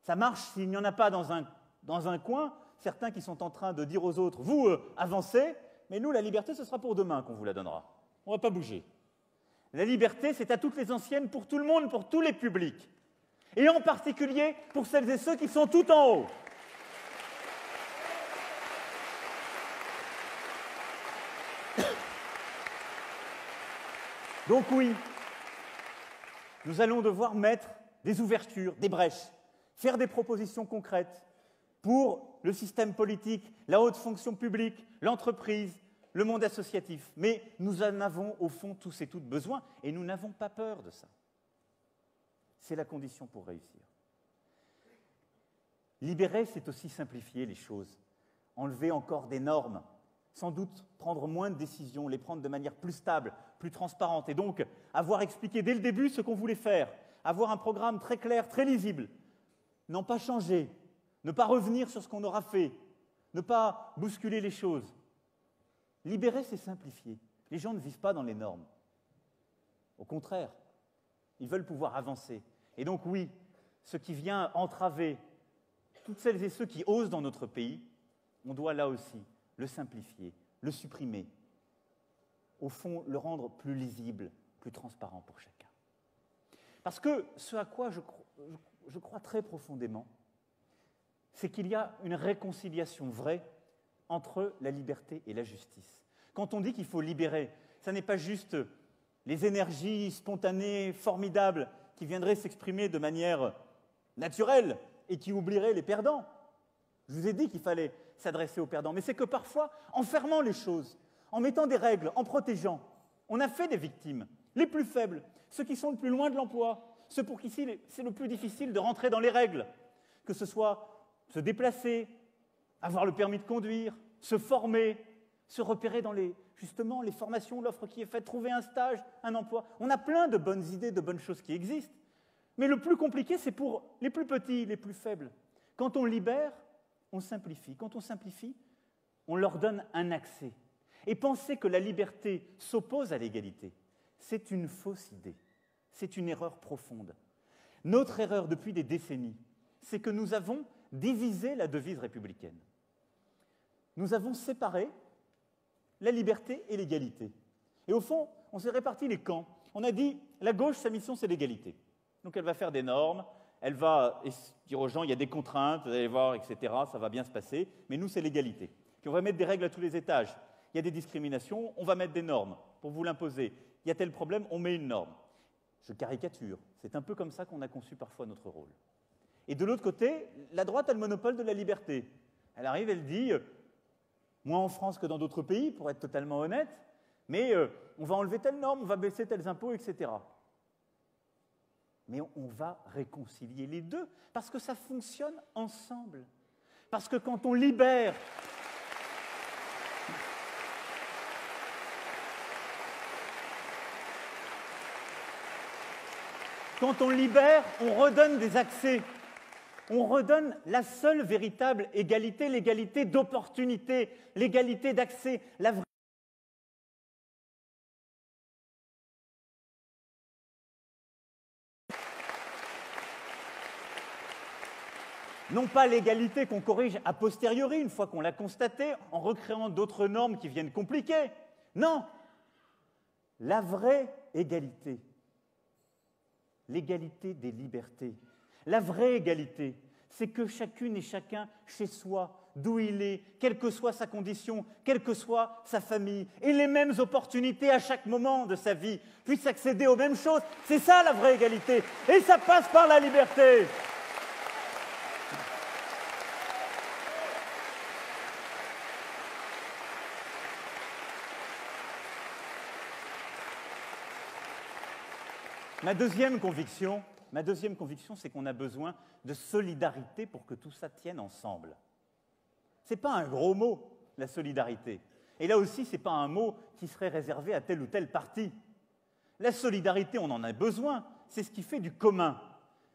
Ça marche s'il n'y en a pas dans un coin, certains qui sont en train de dire aux autres « vous, avancez, mais nous, la liberté, ce sera pour demain qu'on vous la donnera. On ne va pas bouger. » La liberté, c'est à toutes les anciennes, pour tout le monde, pour tous les publics. Et en particulier pour celles et ceux qui sont tout en haut. Donc oui, nous allons devoir mettre des ouvertures, des brèches, faire des propositions concrètes pour le système politique, la haute fonction publique, l'entreprise, le monde associatif. Mais nous en avons au fond tous et toutes besoin et nous n'avons pas peur de ça. C'est la condition pour réussir. Libérer, c'est aussi simplifier les choses, enlever encore des normes, sans doute prendre moins de décisions, les prendre de manière plus stable, plus transparente, et donc avoir expliqué dès le début ce qu'on voulait faire, avoir un programme très clair, très lisible, n'en pas changer, ne pas revenir sur ce qu'on aura fait, ne pas bousculer les choses. Libérer, c'est simplifier. Les gens ne vivent pas dans les normes. Au contraire, ils veulent pouvoir avancer. Et donc oui, ce qui vient entraver toutes celles et ceux qui osent dans notre pays, on doit là aussi le simplifier, le supprimer. Au fond, le rendre plus lisible, plus transparent pour chacun. Parce que ce à quoi je crois très profondément, c'est qu'il y a une réconciliation vraie entre la liberté et la justice. Quand on dit qu'il faut libérer, ça n'est pas juste les énergies spontanées, formidables, qui viendraient s'exprimer de manière naturelle et qui oublieraient les perdants. Je vous ai dit qu'il fallait s'adresser aux perdants, mais c'est que parfois, en fermant les choses, en mettant des règles, en protégeant, on a fait des victimes, les plus faibles, ceux qui sont le plus loin de l'emploi, ceux pour qui c'est le plus difficile de rentrer dans les règles, que ce soit se déplacer, avoir le permis de conduire, se former, se repérer dans justement les formations, l'offre qui est faite, trouver un stage, un emploi. On a plein de bonnes idées, de bonnes choses qui existent. Mais le plus compliqué, c'est pour les plus petits, les plus faibles. Quand on libère, on simplifie. Quand on simplifie, on leur donne un accès. Et penser que la liberté s'oppose à l'égalité, c'est une fausse idée. C'est une erreur profonde. Notre erreur depuis des décennies, c'est que nous avons divisé la devise républicaine. Nous avons séparé la liberté et l'égalité. Et au fond, on s'est réparti les camps. On a dit, la gauche, sa mission, c'est l'égalité. Donc elle va faire des normes, elle va dire aux gens, il y a des contraintes, vous allez voir, etc., ça va bien se passer, mais nous, c'est l'égalité. Puis on va mettre des règles à tous les étages. Il y a des discriminations, on va mettre des normes pour vous l'imposer. Il y a tel problème, on met une norme. Je caricature. C'est un peu comme ça qu'on a conçu parfois notre rôle. Et de l'autre côté, la droite a le monopole de la liberté. Elle arrive, elle dit, moins en France que dans d'autres pays, pour être totalement honnête, mais on va enlever telle norme, on va baisser tels impôts, etc. Mais on va réconcilier les deux, parce que ça fonctionne ensemble. Parce que quand on libère... Quand on libère, on redonne des accès. On redonne la seule véritable égalité, l'égalité d'opportunité, l'égalité d'accès, la vraie... Non pas l'égalité qu'on corrige a posteriori, une fois qu'on l'a constatée, en recréant d'autres normes qui viennent compliquer. Non, la vraie égalité, l'égalité des libertés. La vraie égalité, c'est que chacune et chacun, chez soi, d'où il est, quelle que soit sa condition, quelle que soit sa famille, ait les mêmes opportunités à chaque moment de sa vie, puisse accéder aux mêmes choses. C'est ça la vraie égalité. Et ça passe par la liberté. Ma deuxième conviction, c'est qu'on a besoin de solidarité pour que tout ça tienne ensemble. Ce n'est pas un gros mot, la solidarité. Et là aussi, ce n'est pas un mot qui serait réservé à tel ou tel parti. La solidarité, on en a besoin, c'est ce qui fait du commun.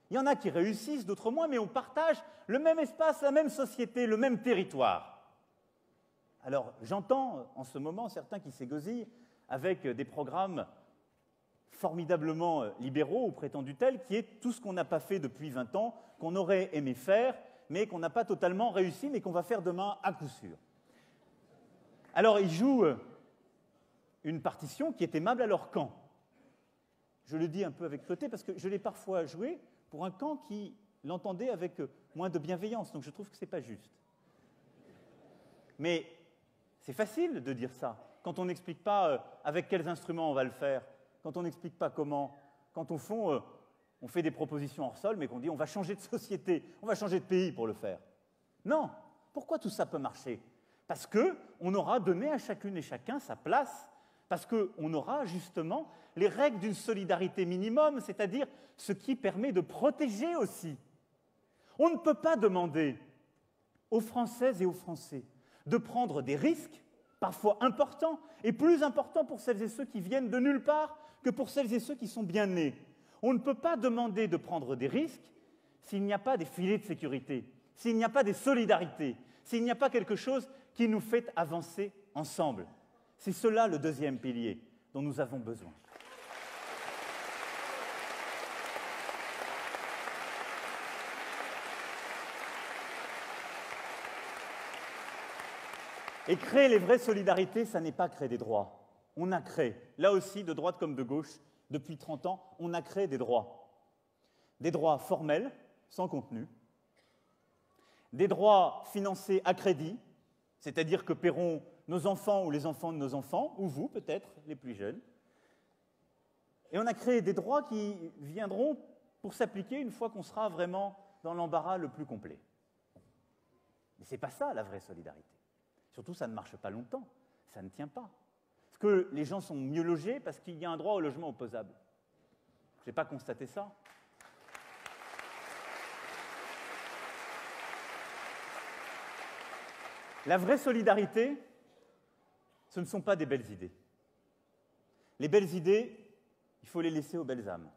Il y en a qui réussissent, d'autres moins, mais on partage le même espace, la même société, le même territoire. Alors, j'entends en ce moment certains qui s'égosillent avec des programmes formidablement libéraux ou prétendus tels, qui est tout ce qu'on n'a pas fait depuis 20 ans, qu'on aurait aimé faire, mais qu'on n'a pas totalement réussi, mais qu'on va faire demain à coup sûr. Alors, ils jouent une partition qui est aimable à leur camp. Je le dis un peu avec cruauté, parce que je l'ai parfois joué pour un camp qui l'entendait avec moins de bienveillance, donc je trouve que ce n'est pas juste. Mais c'est facile de dire ça, quand on n'explique pas avec quels instruments on va le faire, quand on n'explique pas comment, quand au fond, on fait des propositions hors sol, mais qu'on dit on va changer de société, on va changer de pays pour le faire. Non. Pourquoi tout ça peut marcher? Parce qu'on aura donné à chacune et chacun sa place parce qu'on aura justement les règles d'une solidarité minimum, c'est-à-dire ce qui permet de protéger aussi. On ne peut pas demander aux Françaises et aux Français de prendre des risques, parfois importants, et plus importants pour celles et ceux qui viennent de nulle part que pour celles et ceux qui sont bien nés. On ne peut pas demander de prendre des risques s'il n'y a pas des filets de sécurité, s'il n'y a pas des solidarités, s'il n'y a pas quelque chose qui nous fait avancer ensemble. C'est cela le deuxième pilier dont nous avons besoin. Et créer les vraies solidarités, ça n'est pas créer des droits. On a créé, là aussi, de droite comme de gauche, depuis 30 ans, on a créé des droits. Des droits formels, sans contenu. Des droits financés à crédit, c'est-à-dire que paieront nos enfants ou les enfants de nos enfants, ou vous peut-être, les plus jeunes. Et on a créé des droits qui viendront pour s'appliquer une fois qu'on sera vraiment dans l'embarras le plus complet. Mais ce n'est pas ça la vraie solidarité. Surtout, ça ne marche pas longtemps, ça ne tient pas. Parce que les gens sont mieux logés parce qu'il y a un droit au logement opposable. Je n'ai pas constaté ça. La vraie solidarité, ce ne sont pas des belles idées. Les belles idées, il faut les laisser aux belles âmes.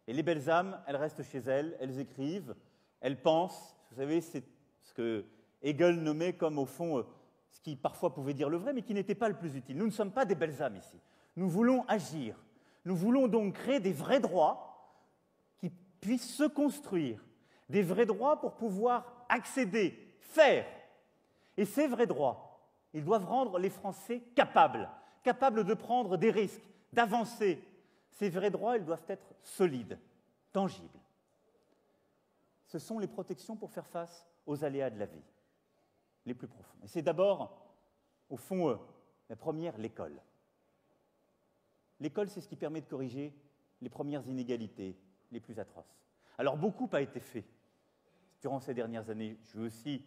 Et les belles âmes, elles restent chez elles, elles écrivent, elles pensent. Vous savez, c'est ce que Hegel nommait comme, au fond, ce qui parfois pouvait dire le vrai, mais qui n'était pas le plus utile. Nous ne sommes pas des belles âmes ici. Nous voulons agir. Nous voulons donc créer des vrais droits qui puissent se construire. Des vrais droits pour pouvoir accéder, faire. Et ces vrais droits, ils doivent rendre les Français capables de prendre des risques, d'avancer. Ces vrais droits, ils doivent être solides, tangibles. Ce sont les protections pour faire face aux aléas de la vie, les plus profonds. Et c'est d'abord, au fond, la première, l'école. L'école, c'est ce qui permet de corriger les premières inégalités les plus atroces. Alors, beaucoup a été fait durant ces dernières années. Je veux aussi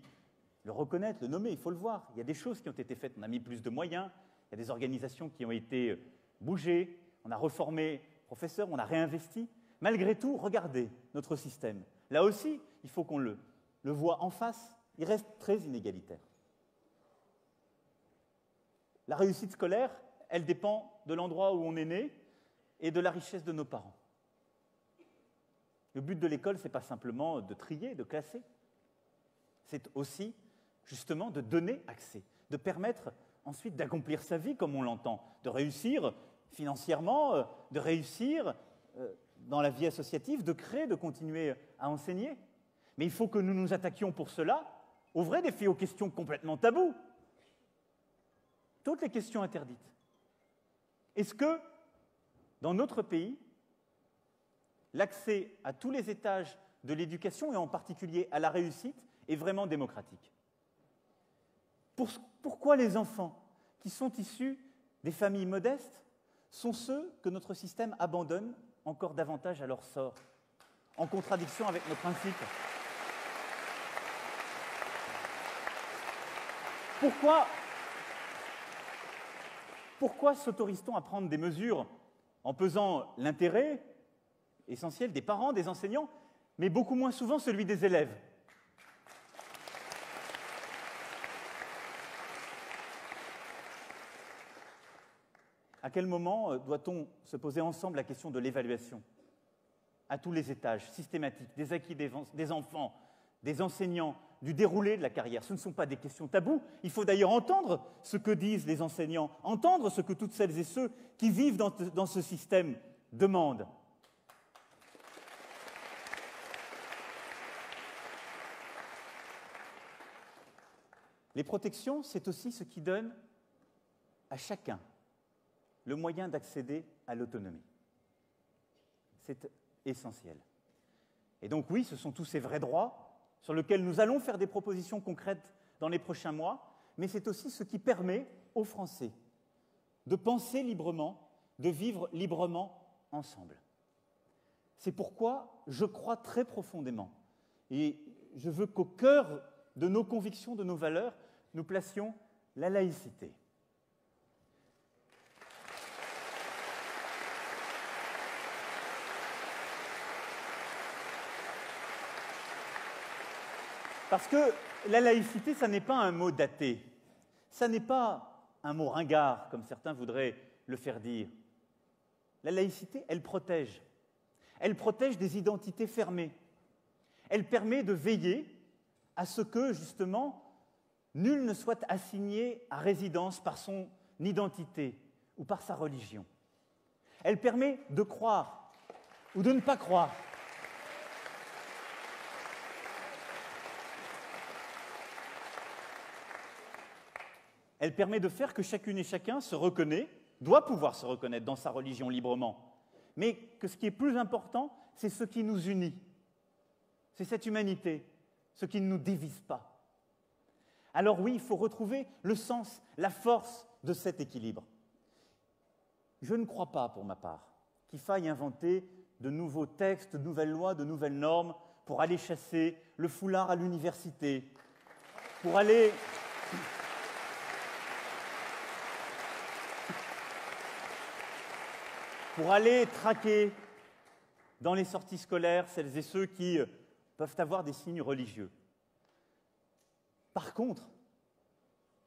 le reconnaître, le nommer, il faut le voir. Il y a des choses qui ont été faites, on a mis plus de moyens, il y a des organisations qui ont été bougées, on a reformé les professeurs, on a réinvesti. Malgré tout, regardez notre système. Là aussi, il faut qu'on le voit en face, il reste très inégalitaire. La réussite scolaire, elle dépend de l'endroit où on est né et de la richesse de nos parents. Le but de l'école, ce n'est pas simplement de trier, de classer. C'est aussi, justement, de donner accès, de permettre ensuite d'accomplir sa vie comme on l'entend, de réussir financièrement, de réussir dans la vie associative, de créer, de continuer à enseigner. Mais il faut que nous nous attaquions pour cela aux vrais défis, aux questions complètement taboues. Toutes les questions interdites. Est-ce que, dans notre pays, l'accès à tous les étages de l'éducation, et en particulier à la réussite, est vraiment démocratique? Pourquoi les enfants qui sont issus des familles modestes sont ceux que notre système abandonne encore davantage à leur sort, en contradiction avec nos principes? Pourquoi s'autorise-t-on à prendre des mesures en pesant l'intérêt essentiel des parents, des enseignants, mais beaucoup moins souvent celui des élèves? À quel moment doit-on se poser ensemble la question de l'évaluation? À tous les étages, systématique, des acquis des enfants, des enseignants, du déroulé de la carrière. Ce ne sont pas des questions taboues. Il faut d'ailleurs entendre ce que disent les enseignants, entendre ce que toutes celles et ceux qui vivent dans ce système demandent. Les protections, c'est aussi ce qui donne à chacun le moyen d'accéder à l'autonomie. C'est essentiel. Et donc oui, ce sont tous ces vrais droits sur lesquels nous allons faire des propositions concrètes dans les prochains mois, mais c'est aussi ce qui permet aux Français de penser librement, de vivre librement ensemble. C'est pourquoi je crois très profondément, et je veux qu'au cœur de nos convictions, de nos valeurs, nous placions la laïcité. Parce que la laïcité, ça n'est pas un mot daté. Ça n'est pas un mot ringard, comme certains voudraient le faire dire. La laïcité, elle protège. Elle protège des identités fermées. Elle permet de veiller à ce que, justement, nul ne soit assigné à résidence par son identité ou par sa religion. Elle permet de croire ou de ne pas croire. Elle permet de faire que chacune et chacun se reconnaît, doit pouvoir se reconnaître dans sa religion librement. Mais que ce qui est plus important, c'est ce qui nous unit. C'est cette humanité, ce qui ne nous divise pas. Alors oui, il faut retrouver le sens, la force de cet équilibre. Je ne crois pas, pour ma part, qu'il faille inventer de nouveaux textes, de nouvelles lois, de nouvelles normes pour aller chasser le foulard à l'université, pour aller traquer dans les sorties scolaires celles et ceux qui peuvent avoir des signes religieux. Par contre,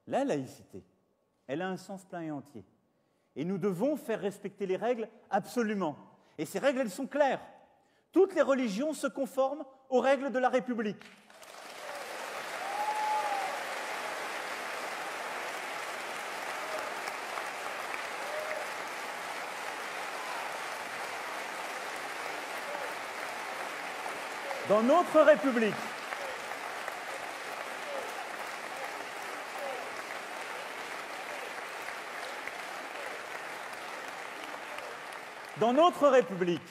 la laïcité, elle a un sens plein et entier. Et nous devons faire respecter les règles absolument. Et ces règles, elles sont claires. Toutes les religions se conforment aux règles de la République. Dans notre République,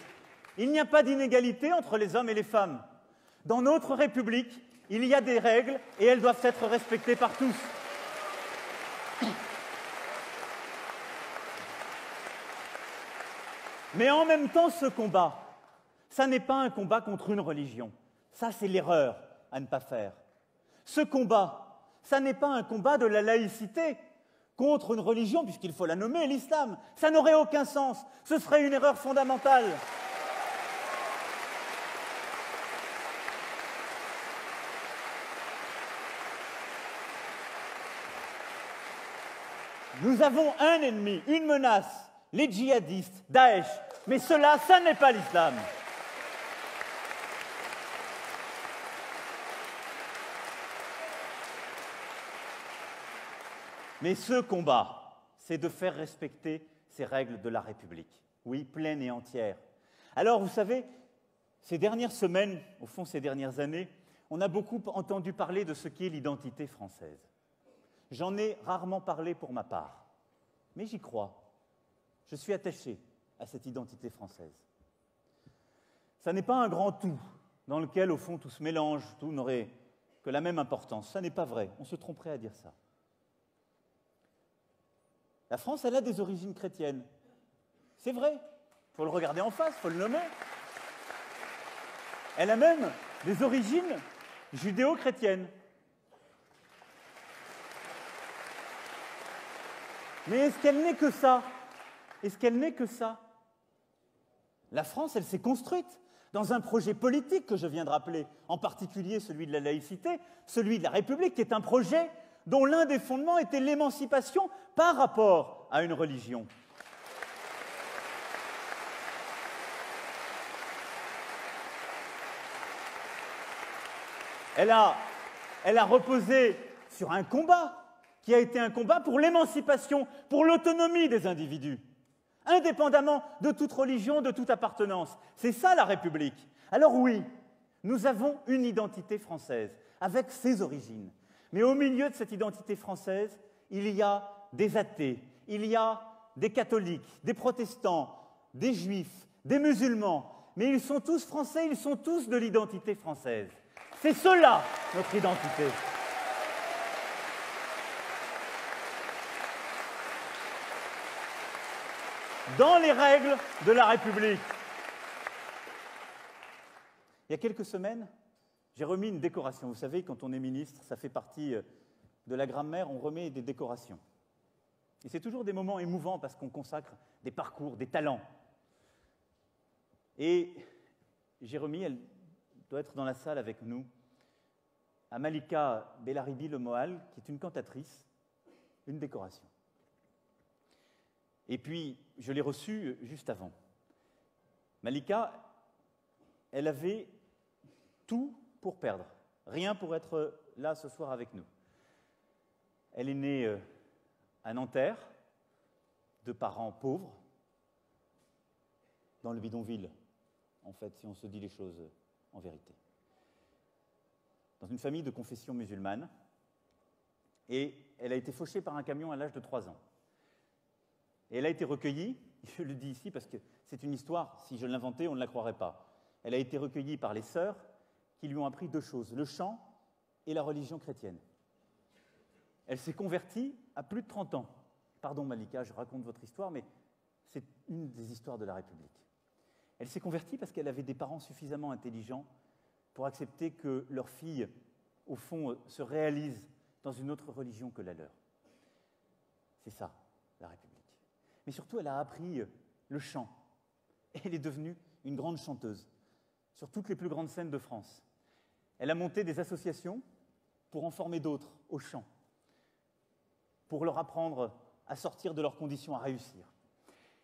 il n'y a pas d'inégalité entre les hommes et les femmes. Dans notre République, il y a des règles et elles doivent être respectées par tous. Mais en même temps, ce combat, ça n'est pas un combat contre une religion. Ça, c'est l'erreur à ne pas faire. Ce combat, ça n'est pas un combat de la laïcité contre une religion, puisqu'il faut la nommer, l'islam. Ça n'aurait aucun sens. Ce serait une erreur fondamentale. Nous avons un ennemi, une menace, les djihadistes, Daesh. Mais cela, ça n'est pas l'islam. Mais ce combat, c'est de faire respecter ces règles de la République. Oui, pleine et entière. Alors, vous savez, ces dernières semaines, au fond ces dernières années, on a beaucoup entendu parler de ce qu'est l'identité française. J'en ai rarement parlé pour ma part, mais j'y crois. Je suis attaché à cette identité française. Ça n'est pas un grand tout dans lequel, au fond, tout se mélange, tout n'aurait que la même importance. Ça n'est pas vrai, on se tromperait à dire ça. La France, elle a des origines chrétiennes. C'est vrai, il faut le regarder en face, il faut le nommer. Elle a même des origines judéo-chrétiennes. Mais est-ce qu'elle n'est que ça? Est-ce qu'elle n'est que ça? La France, elle s'est construite dans un projet politique que je viens de rappeler, en particulier celui de la laïcité, celui de la République, qui est un projet dont l'un des fondements était l'émancipation par rapport à une religion. Elle a reposé sur un combat qui a été un combat pour l'émancipation, pour l'autonomie des individus, indépendamment de toute religion, de toute appartenance. C'est ça la République. Alors oui, nous avons une identité française, avec ses origines. Mais au milieu de cette identité française, il y a des athées, il y a des catholiques, des protestants, des juifs, des musulmans. Mais ils sont tous français, ils sont tous de l'identité française. C'est cela, notre identité. Dans les règles de la République. Il y a quelques semaines, j'ai remis une décoration. Vous savez, quand on est ministre, ça fait partie de la grammaire, on remet des décorations. Et c'est toujours des moments émouvants parce qu'on consacre des parcours, des talents. Et j'ai remis, elle doit être dans la salle avec nous, à Malika Bellaribi Le Mohal, qui est une cantatrice, une décoration. Et puis, je l'ai reçue juste avant. Malika, elle avait tout pour perdre, rien pour être là ce soir avec nous. Elle est née à Nanterre, de parents pauvres, dans le bidonville, en fait, si on se dit les choses en vérité. Dans une famille de confession musulmane, et elle a été fauchée par un camion à l'âge de 3 ans. Et elle a été recueillie, je le dis ici parce que c'est une histoire, si je l'inventais, on ne la croirait pas. Elle a été recueillie par les sœurs qui lui ont appris 2 choses, le chant et la religion chrétienne. Elle s'est convertie à plus de 30 ans. Pardon Malika, je raconte votre histoire, mais c'est une des histoires de la République. Elle s'est convertie parce qu'elle avait des parents suffisamment intelligents pour accepter que leur fille, au fond, se réalise dans une autre religion que la leur. C'est ça, la République. Mais surtout, elle a appris le chant. Et elle est devenue une grande chanteuse sur toutes les plus grandes scènes de France. Elle a monté des associations pour en former d'autres au chant, pour leur apprendre à sortir de leurs conditions, à réussir.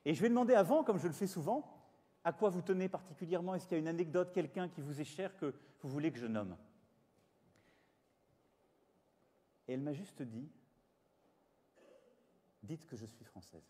Et je vais demander avant, comme je le fais souvent, à quoi vous tenez particulièrement? Est-ce qu'il y a une anecdote, quelqu'un qui vous est cher, que vous voulez que je nomme? Et elle m'a juste dit, dites que je suis française.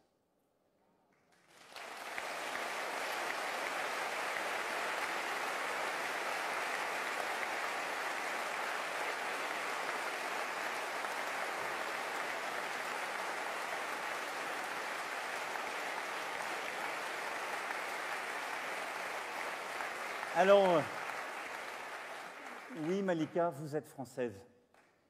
Alors, oui, Malika, vous êtes française.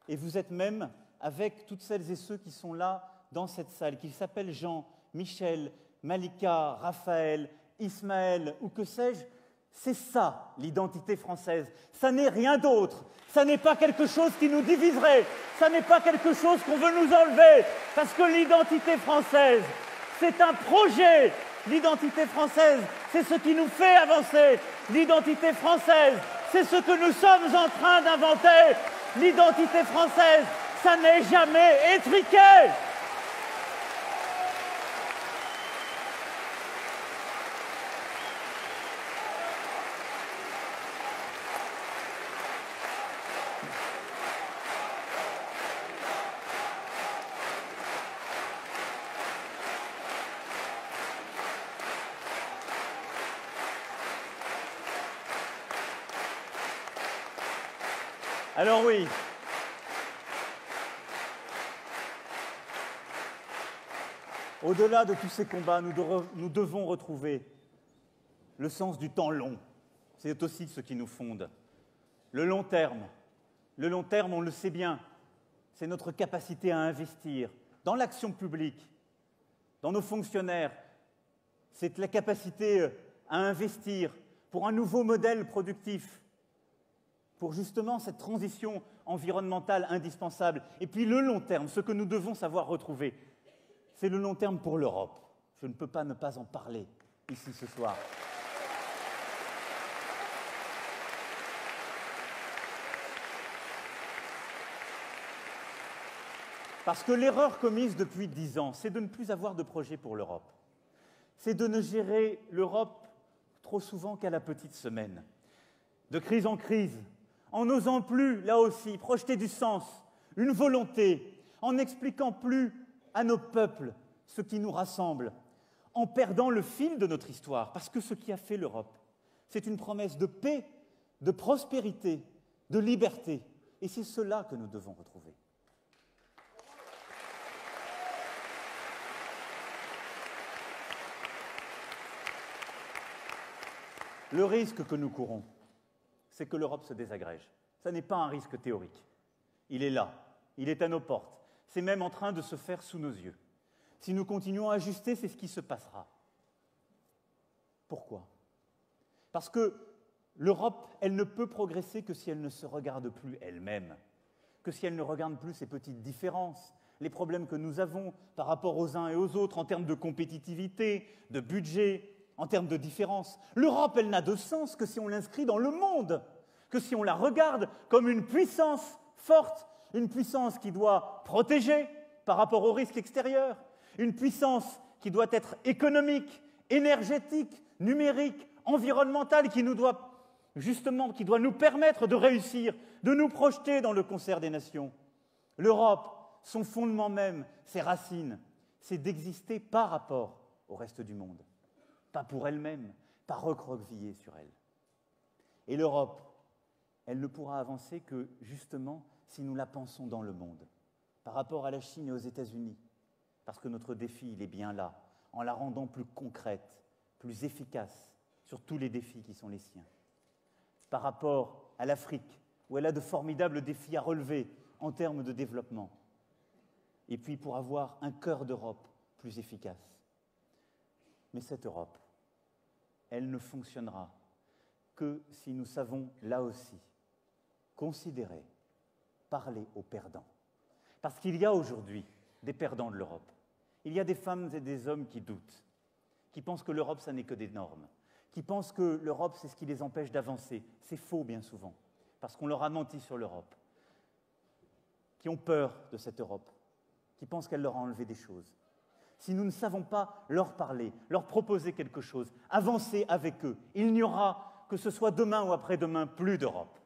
Et vous êtes même avec toutes celles et ceux qui sont là dans cette salle, qu'ils s'appellent Jean, Michel, Malika, Raphaël, Ismaël ou que sais-je. C'est ça, l'identité française. Ça n'est rien d'autre. Ça n'est pas quelque chose qui nous diviserait. Ça n'est pas quelque chose qu'on veut nous enlever. Parce que l'identité française, c'est un projet. L'identité française, c'est ce qui nous fait avancer. L'identité française, c'est ce que nous sommes en train d'inventer. L'identité française, ça n'est jamais étriqué. Alors oui, au-delà de tous ces combats, nous devons retrouver le sens du temps long. C'est aussi ce qui nous fonde. Le long terme, on le sait bien, c'est notre capacité à investir dans l'action publique, dans nos fonctionnaires. C'est la capacité à investir pour un nouveau modèle productif, pour justement cette transition environnementale indispensable. Et puis le long terme, ce que nous devons savoir retrouver, c'est le long terme pour l'Europe. Je ne peux pas ne pas en parler ici ce soir. Parce que l'erreur commise depuis 10 ans, c'est de ne plus avoir de projet pour l'Europe. C'est de ne gérer l'Europe trop souvent qu'à la petite semaine. De crise en crise, en n'osant plus, là aussi, projeter du sens, une volonté, en n'expliquant plus à nos peuples ce qui nous rassemble, en perdant le fil de notre histoire. Parce que ce qui a fait l'Europe, c'est une promesse de paix, de prospérité, de liberté. Et c'est cela que nous devons retrouver. Le risque que nous courons, c'est que l'Europe se désagrège. Ça n'est pas un risque théorique. Il est là, il est à nos portes. C'est même en train de se faire sous nos yeux. Si nous continuons à ajuster, c'est ce qui se passera. Pourquoi? Parce que l'Europe, elle ne peut progresser que si elle ne se regarde plus elle-même, que si elle ne regarde plus ses petites différences, les problèmes que nous avons par rapport aux uns et aux autres en termes de compétitivité, de budget, en termes de différence. L'Europe, elle n'a de sens que si on l'inscrit dans le monde, que si on la regarde comme une puissance forte, une puissance qui doit protéger par rapport aux risques extérieurs, une puissance qui doit être économique, énergétique, numérique, environnementale, qui doit nous permettre de réussir, de nous projeter dans le concert des nations. L'Europe, son fondement même, ses racines, c'est d'exister par rapport au reste du monde, pas pour elle-même, pas recroquevillée sur elle. Et l'Europe, elle ne pourra avancer que, justement, si nous la pensons dans le monde, par rapport à la Chine et aux États-Unis, parce que notre défi, il est bien là, en la rendant plus concrète, plus efficace sur tous les défis qui sont les siens. Par rapport à l'Afrique, où elle a de formidables défis à relever en termes de développement. Et puis pour avoir un cœur d'Europe plus efficace. Mais cette Europe, elle ne fonctionnera que si nous savons, là aussi, considérer, parler aux perdants. Parce qu'il y a aujourd'hui des perdants de l'Europe. Il y a des femmes et des hommes qui doutent, qui pensent que l'Europe, ça n'est que des normes, qui pensent que l'Europe, c'est ce qui les empêche d'avancer. C'est faux, bien souvent, parce qu'on leur a menti sur l'Europe, qui ont peur de cette Europe, qui pensent qu'elle leur a enlevé des choses. Si nous ne savons pas leur parler, leur proposer quelque chose, avancer avec eux, il n'y aura, que ce soit demain ou après-demain, plus d'Europe.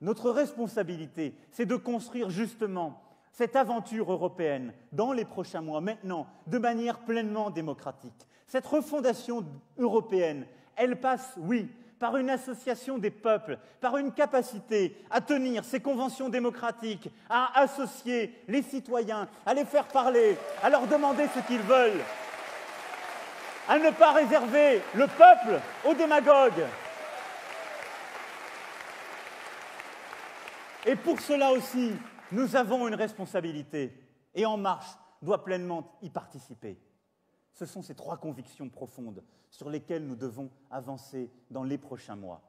Notre responsabilité, c'est de construire justement cette aventure européenne dans les prochains mois, maintenant, de manière pleinement démocratique. Cette refondation européenne, elle passe, oui, par une association des peuples, par une capacité à tenir ces conventions démocratiques, à associer les citoyens, à les faire parler, à leur demander ce qu'ils veulent, à ne pas réserver le peuple aux démagogues. Et pour cela aussi, nous avons une responsabilité, et En Marche doit pleinement y participer. Ce sont ces trois convictions profondes sur lesquelles nous devons avancer dans les prochains mois.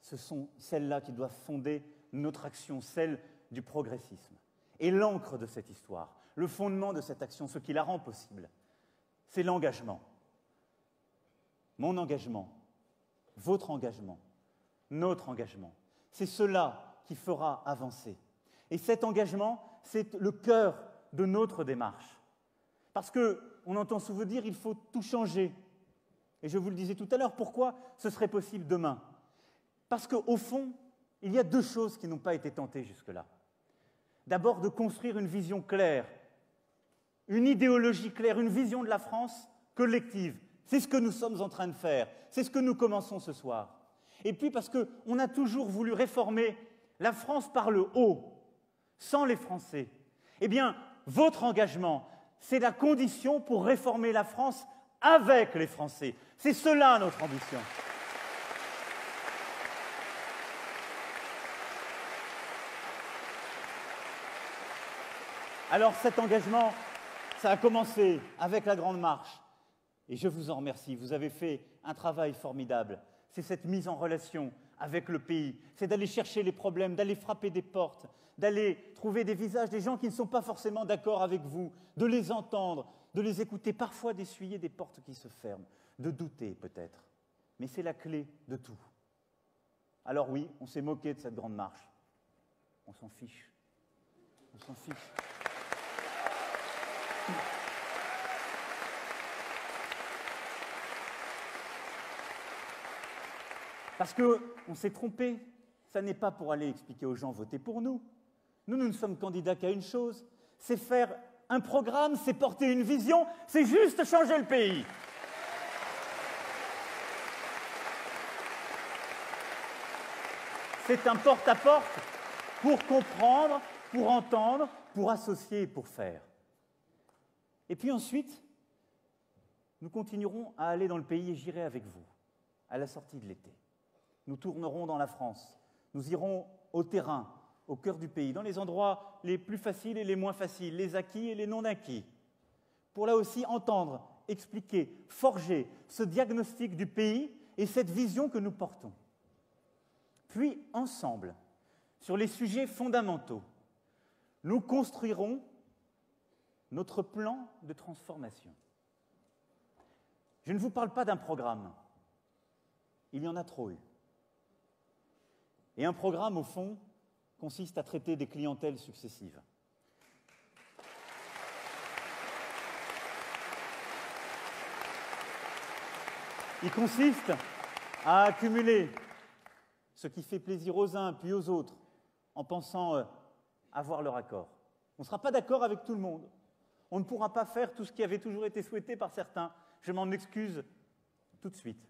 Ce sont celles-là qui doivent fonder notre action, celle du progressisme. Et l'encre de cette histoire, le fondement de cette action, ce qui la rend possible, c'est l'engagement. Mon engagement, votre engagement, notre engagement. C'est cela qui fera avancer. Et cet engagement, c'est le cœur de notre démarche. Parce qu'on entend souvent dire qu'il faut tout changer. Et je vous le disais tout à l'heure, pourquoi ce serait possible demain? Parce qu'au fond, il y a deux choses qui n'ont pas été tentées jusque-là. D'abord, de construire une vision claire, une idéologie claire, une vision de la France collective. C'est ce que nous sommes en train de faire, c'est ce que nous commençons ce soir. Et puis parce qu'on a toujours voulu réformer la France par le haut, sans les Français. Eh bien, votre engagement, c'est la condition pour réformer la France avec les Français. C'est cela notre ambition. Alors cet engagement, ça a commencé avec la Grande Marche. Et je vous en remercie, vous avez fait un travail formidable. C'est cette mise en relation avec le pays, c'est d'aller chercher les problèmes, d'aller frapper des portes, d'aller trouver des visages des gens qui ne sont pas forcément d'accord avec vous, de les entendre, de les écouter, parfois d'essuyer des portes qui se ferment, de douter peut-être. Mais c'est la clé de tout. Alors oui, on s'est moqué de cette grande marche. On s'en fiche. On s'en fiche. Parce qu'on s'est trompé. Ça n'est pas pour aller expliquer aux gens « votez pour nous ». Nous ne sommes candidats qu'à une chose, c'est faire un programme, c'est porter une vision, c'est juste changer le pays. C'est un porte-à-porte pour comprendre, pour entendre, pour associer et pour faire. Et puis ensuite, nous continuerons à aller dans le pays et j'irai avec vous, à la sortie de l'été. Nous tournerons dans la France, nous irons au terrain, au cœur du pays, dans les endroits les plus faciles et les moins faciles, les acquis et les non acquis, pour là aussi entendre, expliquer, forger ce diagnostic du pays et cette vision que nous portons. Puis, ensemble, sur les sujets fondamentaux, nous construirons notre plan de transformation. Je ne vous parle pas d'un programme, il y en a trop eu. Et un programme, au fond, consiste à traiter des clientèles successives. Il consiste à accumuler ce qui fait plaisir aux uns puis aux autres en pensant avoir leur accord. On ne sera pas d'accord avec tout le monde. On ne pourra pas faire tout ce qui avait toujours été souhaité par certains. Je m'en excuse tout de suite.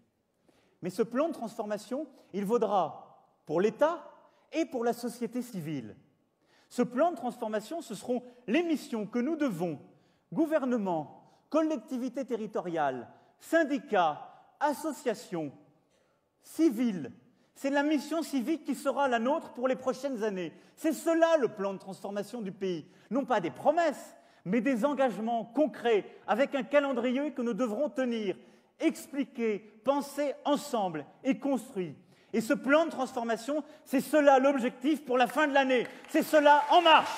Mais ce plan de transformation, il vaudra pour l'État et pour la société civile. Ce plan de transformation, ce seront les missions que nous devons, gouvernement, collectivités territoriales, syndicats, associations, civiles. C'est la mission civique qui sera la nôtre pour les prochaines années. C'est cela le plan de transformation du pays. Non pas des promesses, mais des engagements concrets avec un calendrier que nous devrons tenir, expliquer, penser ensemble et construire. Et ce plan de transformation, c'est cela l'objectif pour la fin de l'année. C'est cela En Marche!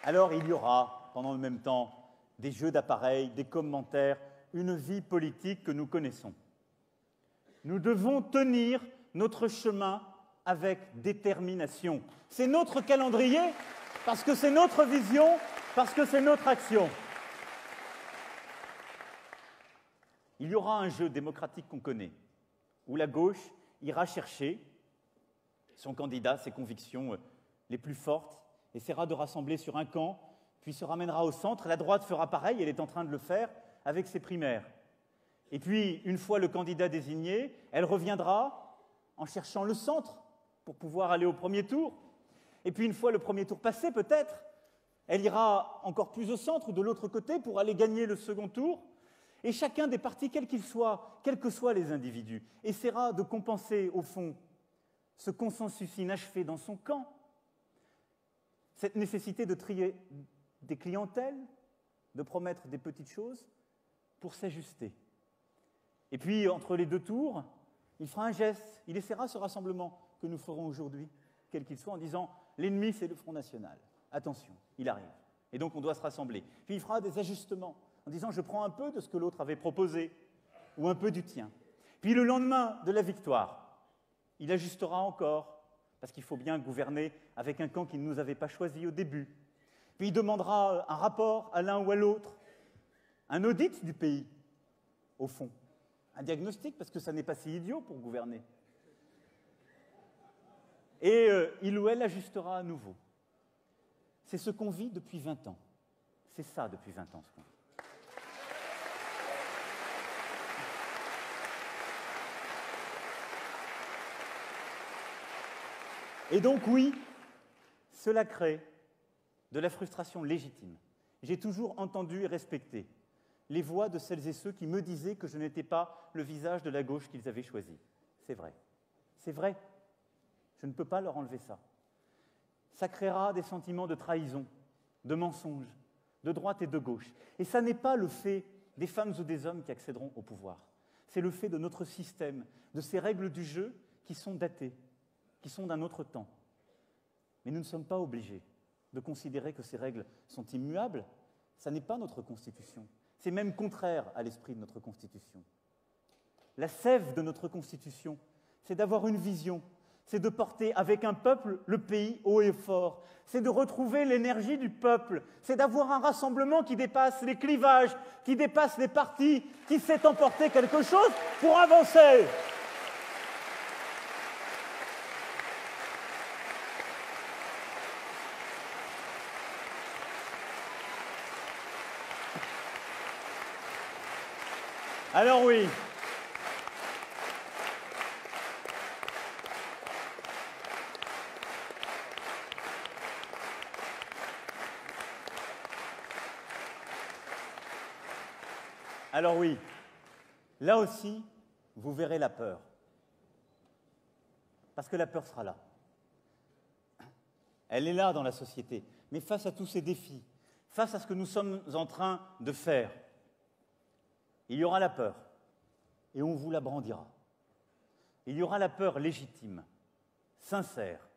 Alors il y aura, pendant le même temps, des jeux d'appareils, des commentaires, une vie politique que nous connaissons. Nous devons tenir notre chemin avec détermination. C'est notre calendrier, parce que c'est notre vision, parce que c'est notre action. Il y aura un jeu démocratique qu'on connaît, où la gauche ira chercher son candidat, ses convictions les plus fortes, essaiera de rassembler sur un camp, puis se ramènera au centre. La droite fera pareil, elle est en train de le faire avec ses primaires. Et puis, une fois le candidat désigné, elle reviendra en cherchant le centre pour pouvoir aller au premier tour. Et puis, une fois le premier tour passé, peut-être, elle ira encore plus au centre ou de l'autre côté pour aller gagner le second tour. Et chacun des partis, quel qu'il soit, quels que soient les individus, essaiera de compenser, au fond, ce consensus inachevé dans son camp, cette nécessité de trier des clientèles, de promettre des petites choses pour s'ajuster. Et puis, entre les deux tours, il fera un geste, il essaiera ce rassemblement que nous ferons aujourd'hui, quel qu'il soit, en disant « l'ennemi, c'est le Front National. Attention, il arrive. Et donc, on doit se rassembler. » Puis, il fera des ajustements, en disant « je prends un peu de ce que l'autre avait proposé, ou un peu du tien. » Puis, le lendemain de la victoire, il ajustera encore, parce qu'il faut bien gouverner avec un camp qui ne nous avait pas choisi au début. Puis il demandera un rapport à l'un ou à l'autre, un audit du pays, au fond, un diagnostic, parce que ça n'est pas si idiot pour gouverner. Et il ou elle ajustera à nouveau. C'est ce qu'on vit depuis 20 ans. C'est ça depuis 20 ans, ce qu'on vit. Et donc, oui, cela crée de la frustration légitime. J'ai toujours entendu et respecté les voix de celles et ceux qui me disaient que je n'étais pas le visage de la gauche qu'ils avaient choisi. C'est vrai. C'est vrai. Je ne peux pas leur enlever ça. Ça créera des sentiments de trahison, de mensonge, de droite et de gauche. Et ça n'est pas le fait des femmes ou des hommes qui accéderont au pouvoir. C'est le fait de notre système, de ces règles du jeu qui sont datées, qui sont d'un autre temps. Mais nous ne sommes pas obligés de considérer que ces règles sont immuables. Ça n'est pas notre Constitution. C'est même contraire à l'esprit de notre Constitution. La sève de notre Constitution, c'est d'avoir une vision, c'est de porter avec un peuple le pays haut et fort, c'est de retrouver l'énergie du peuple, c'est d'avoir un rassemblement qui dépasse les clivages, qui dépasse les partis, qui sait emporter quelque chose pour avancer. Alors oui, là aussi, vous verrez la peur. Parce que la peur sera là. Elle est là dans la société. Mais face à tous ces défis, face à ce que nous sommes en train de faire, il y aura la peur, et on vous la brandira. Il y aura la peur légitime, sincère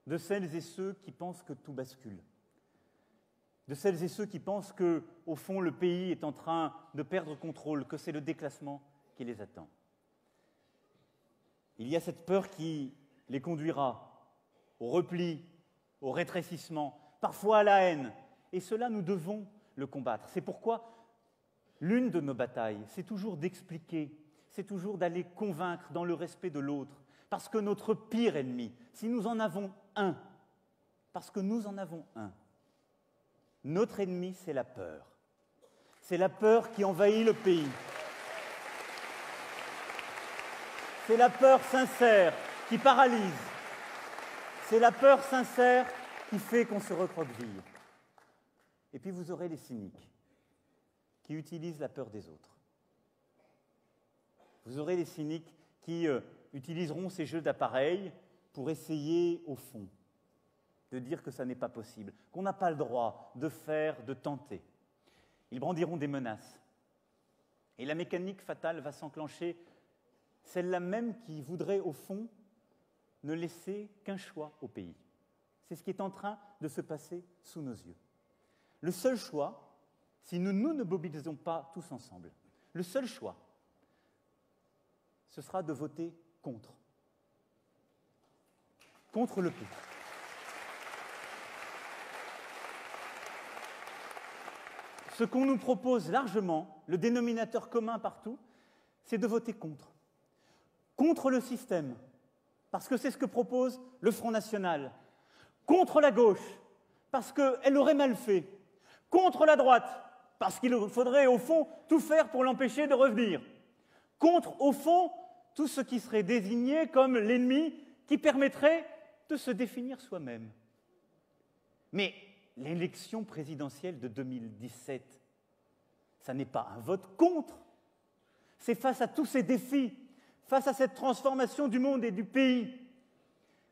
de celles et ceux qui pensent que tout bascule, de celles et ceux qui pensent que, au fond, le pays est en train de perdre contrôle, que c'est le déclassement qui les attend. Il y a cette peur qui les conduira au repli, au rétrécissement, parfois à la haine. Et cela, nous devons le combattre. C'est pourquoi l'une de nos batailles, c'est toujours d'expliquer, c'est toujours d'aller convaincre dans le respect de l'autre. Parce que notre pire ennemi, si nous en avons un, parce que nous en avons un, notre ennemi, c'est la peur. C'est la peur qui envahit le pays. C'est la peur sincère qui paralyse. C'est la peur sincère qui fait qu'on se recroqueville. Et puis vous aurez les cyniques qui utilisent la peur des autres. Vous aurez les cyniques qui utiliseront ces jeux d'appareils pour essayer, au fond, de dire que ça n'est pas possible, qu'on n'a pas le droit de faire, de tenter. Ils brandiront des menaces. Et la mécanique fatale va s'enclencher, celle-là même qui voudrait, au fond, ne laisser qu'un choix au pays. C'est ce qui est en train de se passer sous nos yeux. Le seul choix, si nous ne mobilisons pas tous ensemble, le seul choix, ce sera de voter contre. Contre le pays. Ce qu'on nous propose largement, le dénominateur commun partout, c'est de voter contre. Contre le système, parce que c'est ce que propose le Front National. Contre la gauche, parce qu'elle aurait mal fait. Contre la droite, parce qu'il faudrait, au fond, tout faire pour l'empêcher de revenir. Contre, au fond, tout ce qui serait désigné comme l'ennemi qui permettrait de se définir soi-même. Mais l'élection présidentielle de 2017, ça n'est pas un vote contre. C'est face à tous ces défis, face à cette transformation du monde et du pays,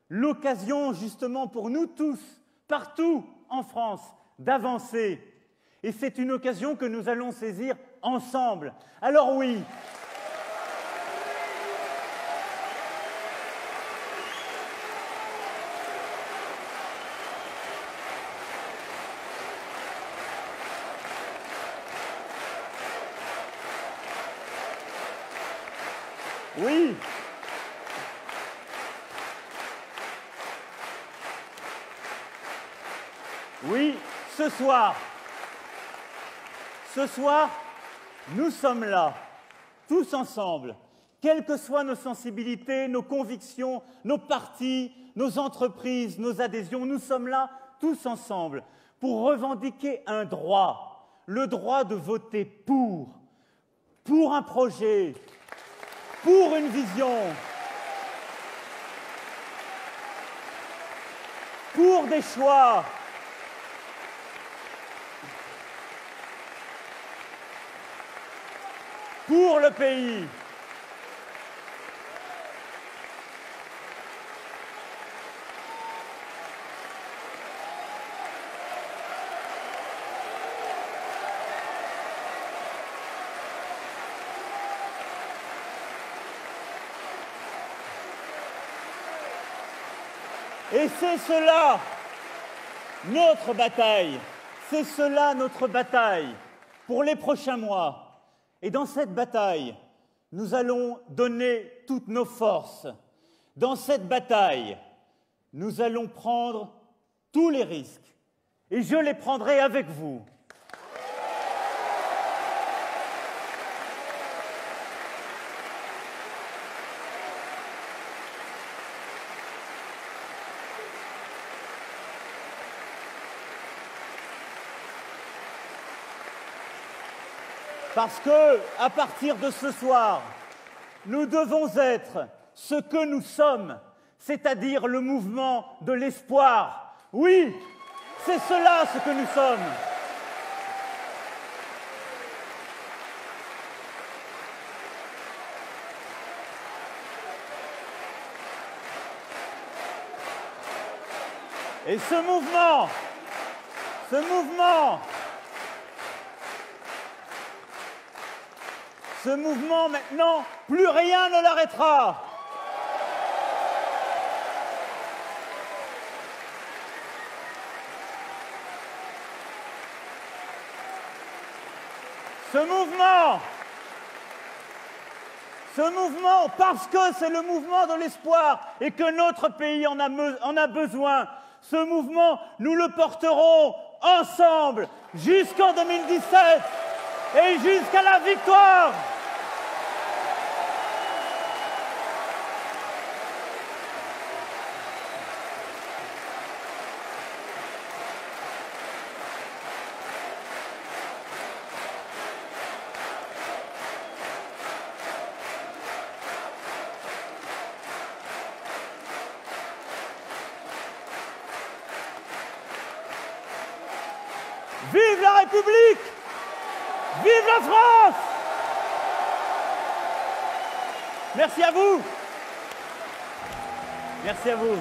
l'occasion justement pour nous tous, partout en France, d'avancer. Et c'est une occasion que nous allons saisir ensemble. Alors oui, oui, oui, ce soir, nous sommes là, tous ensemble, quelles que soient nos sensibilités, nos convictions, nos partis, nos entreprises, nos adhésions, nous sommes là, tous ensemble, pour revendiquer un droit, le droit de voter pour un projet, pour une vision, pour des choix, pour le pays. Et c'est cela notre bataille, c'est cela notre bataille pour les prochains mois. Et dans cette bataille, nous allons donner toutes nos forces. Dans cette bataille, nous allons prendre tous les risques. Et je les prendrai avec vous. Parce que, à partir de ce soir, nous devons être ce que nous sommes, c'est-à-dire le mouvement de l'espoir. Oui, c'est cela ce que nous sommes. Et ce mouvement maintenant, plus rien ne l'arrêtera. Ce mouvement, parce que c'est le mouvement de l'espoir et que notre pays en a besoin, ce mouvement, nous le porterons ensemble jusqu'en 2017 et jusqu'à la victoire. Vive la République! Vive la France! Merci à vous! Merci à vous!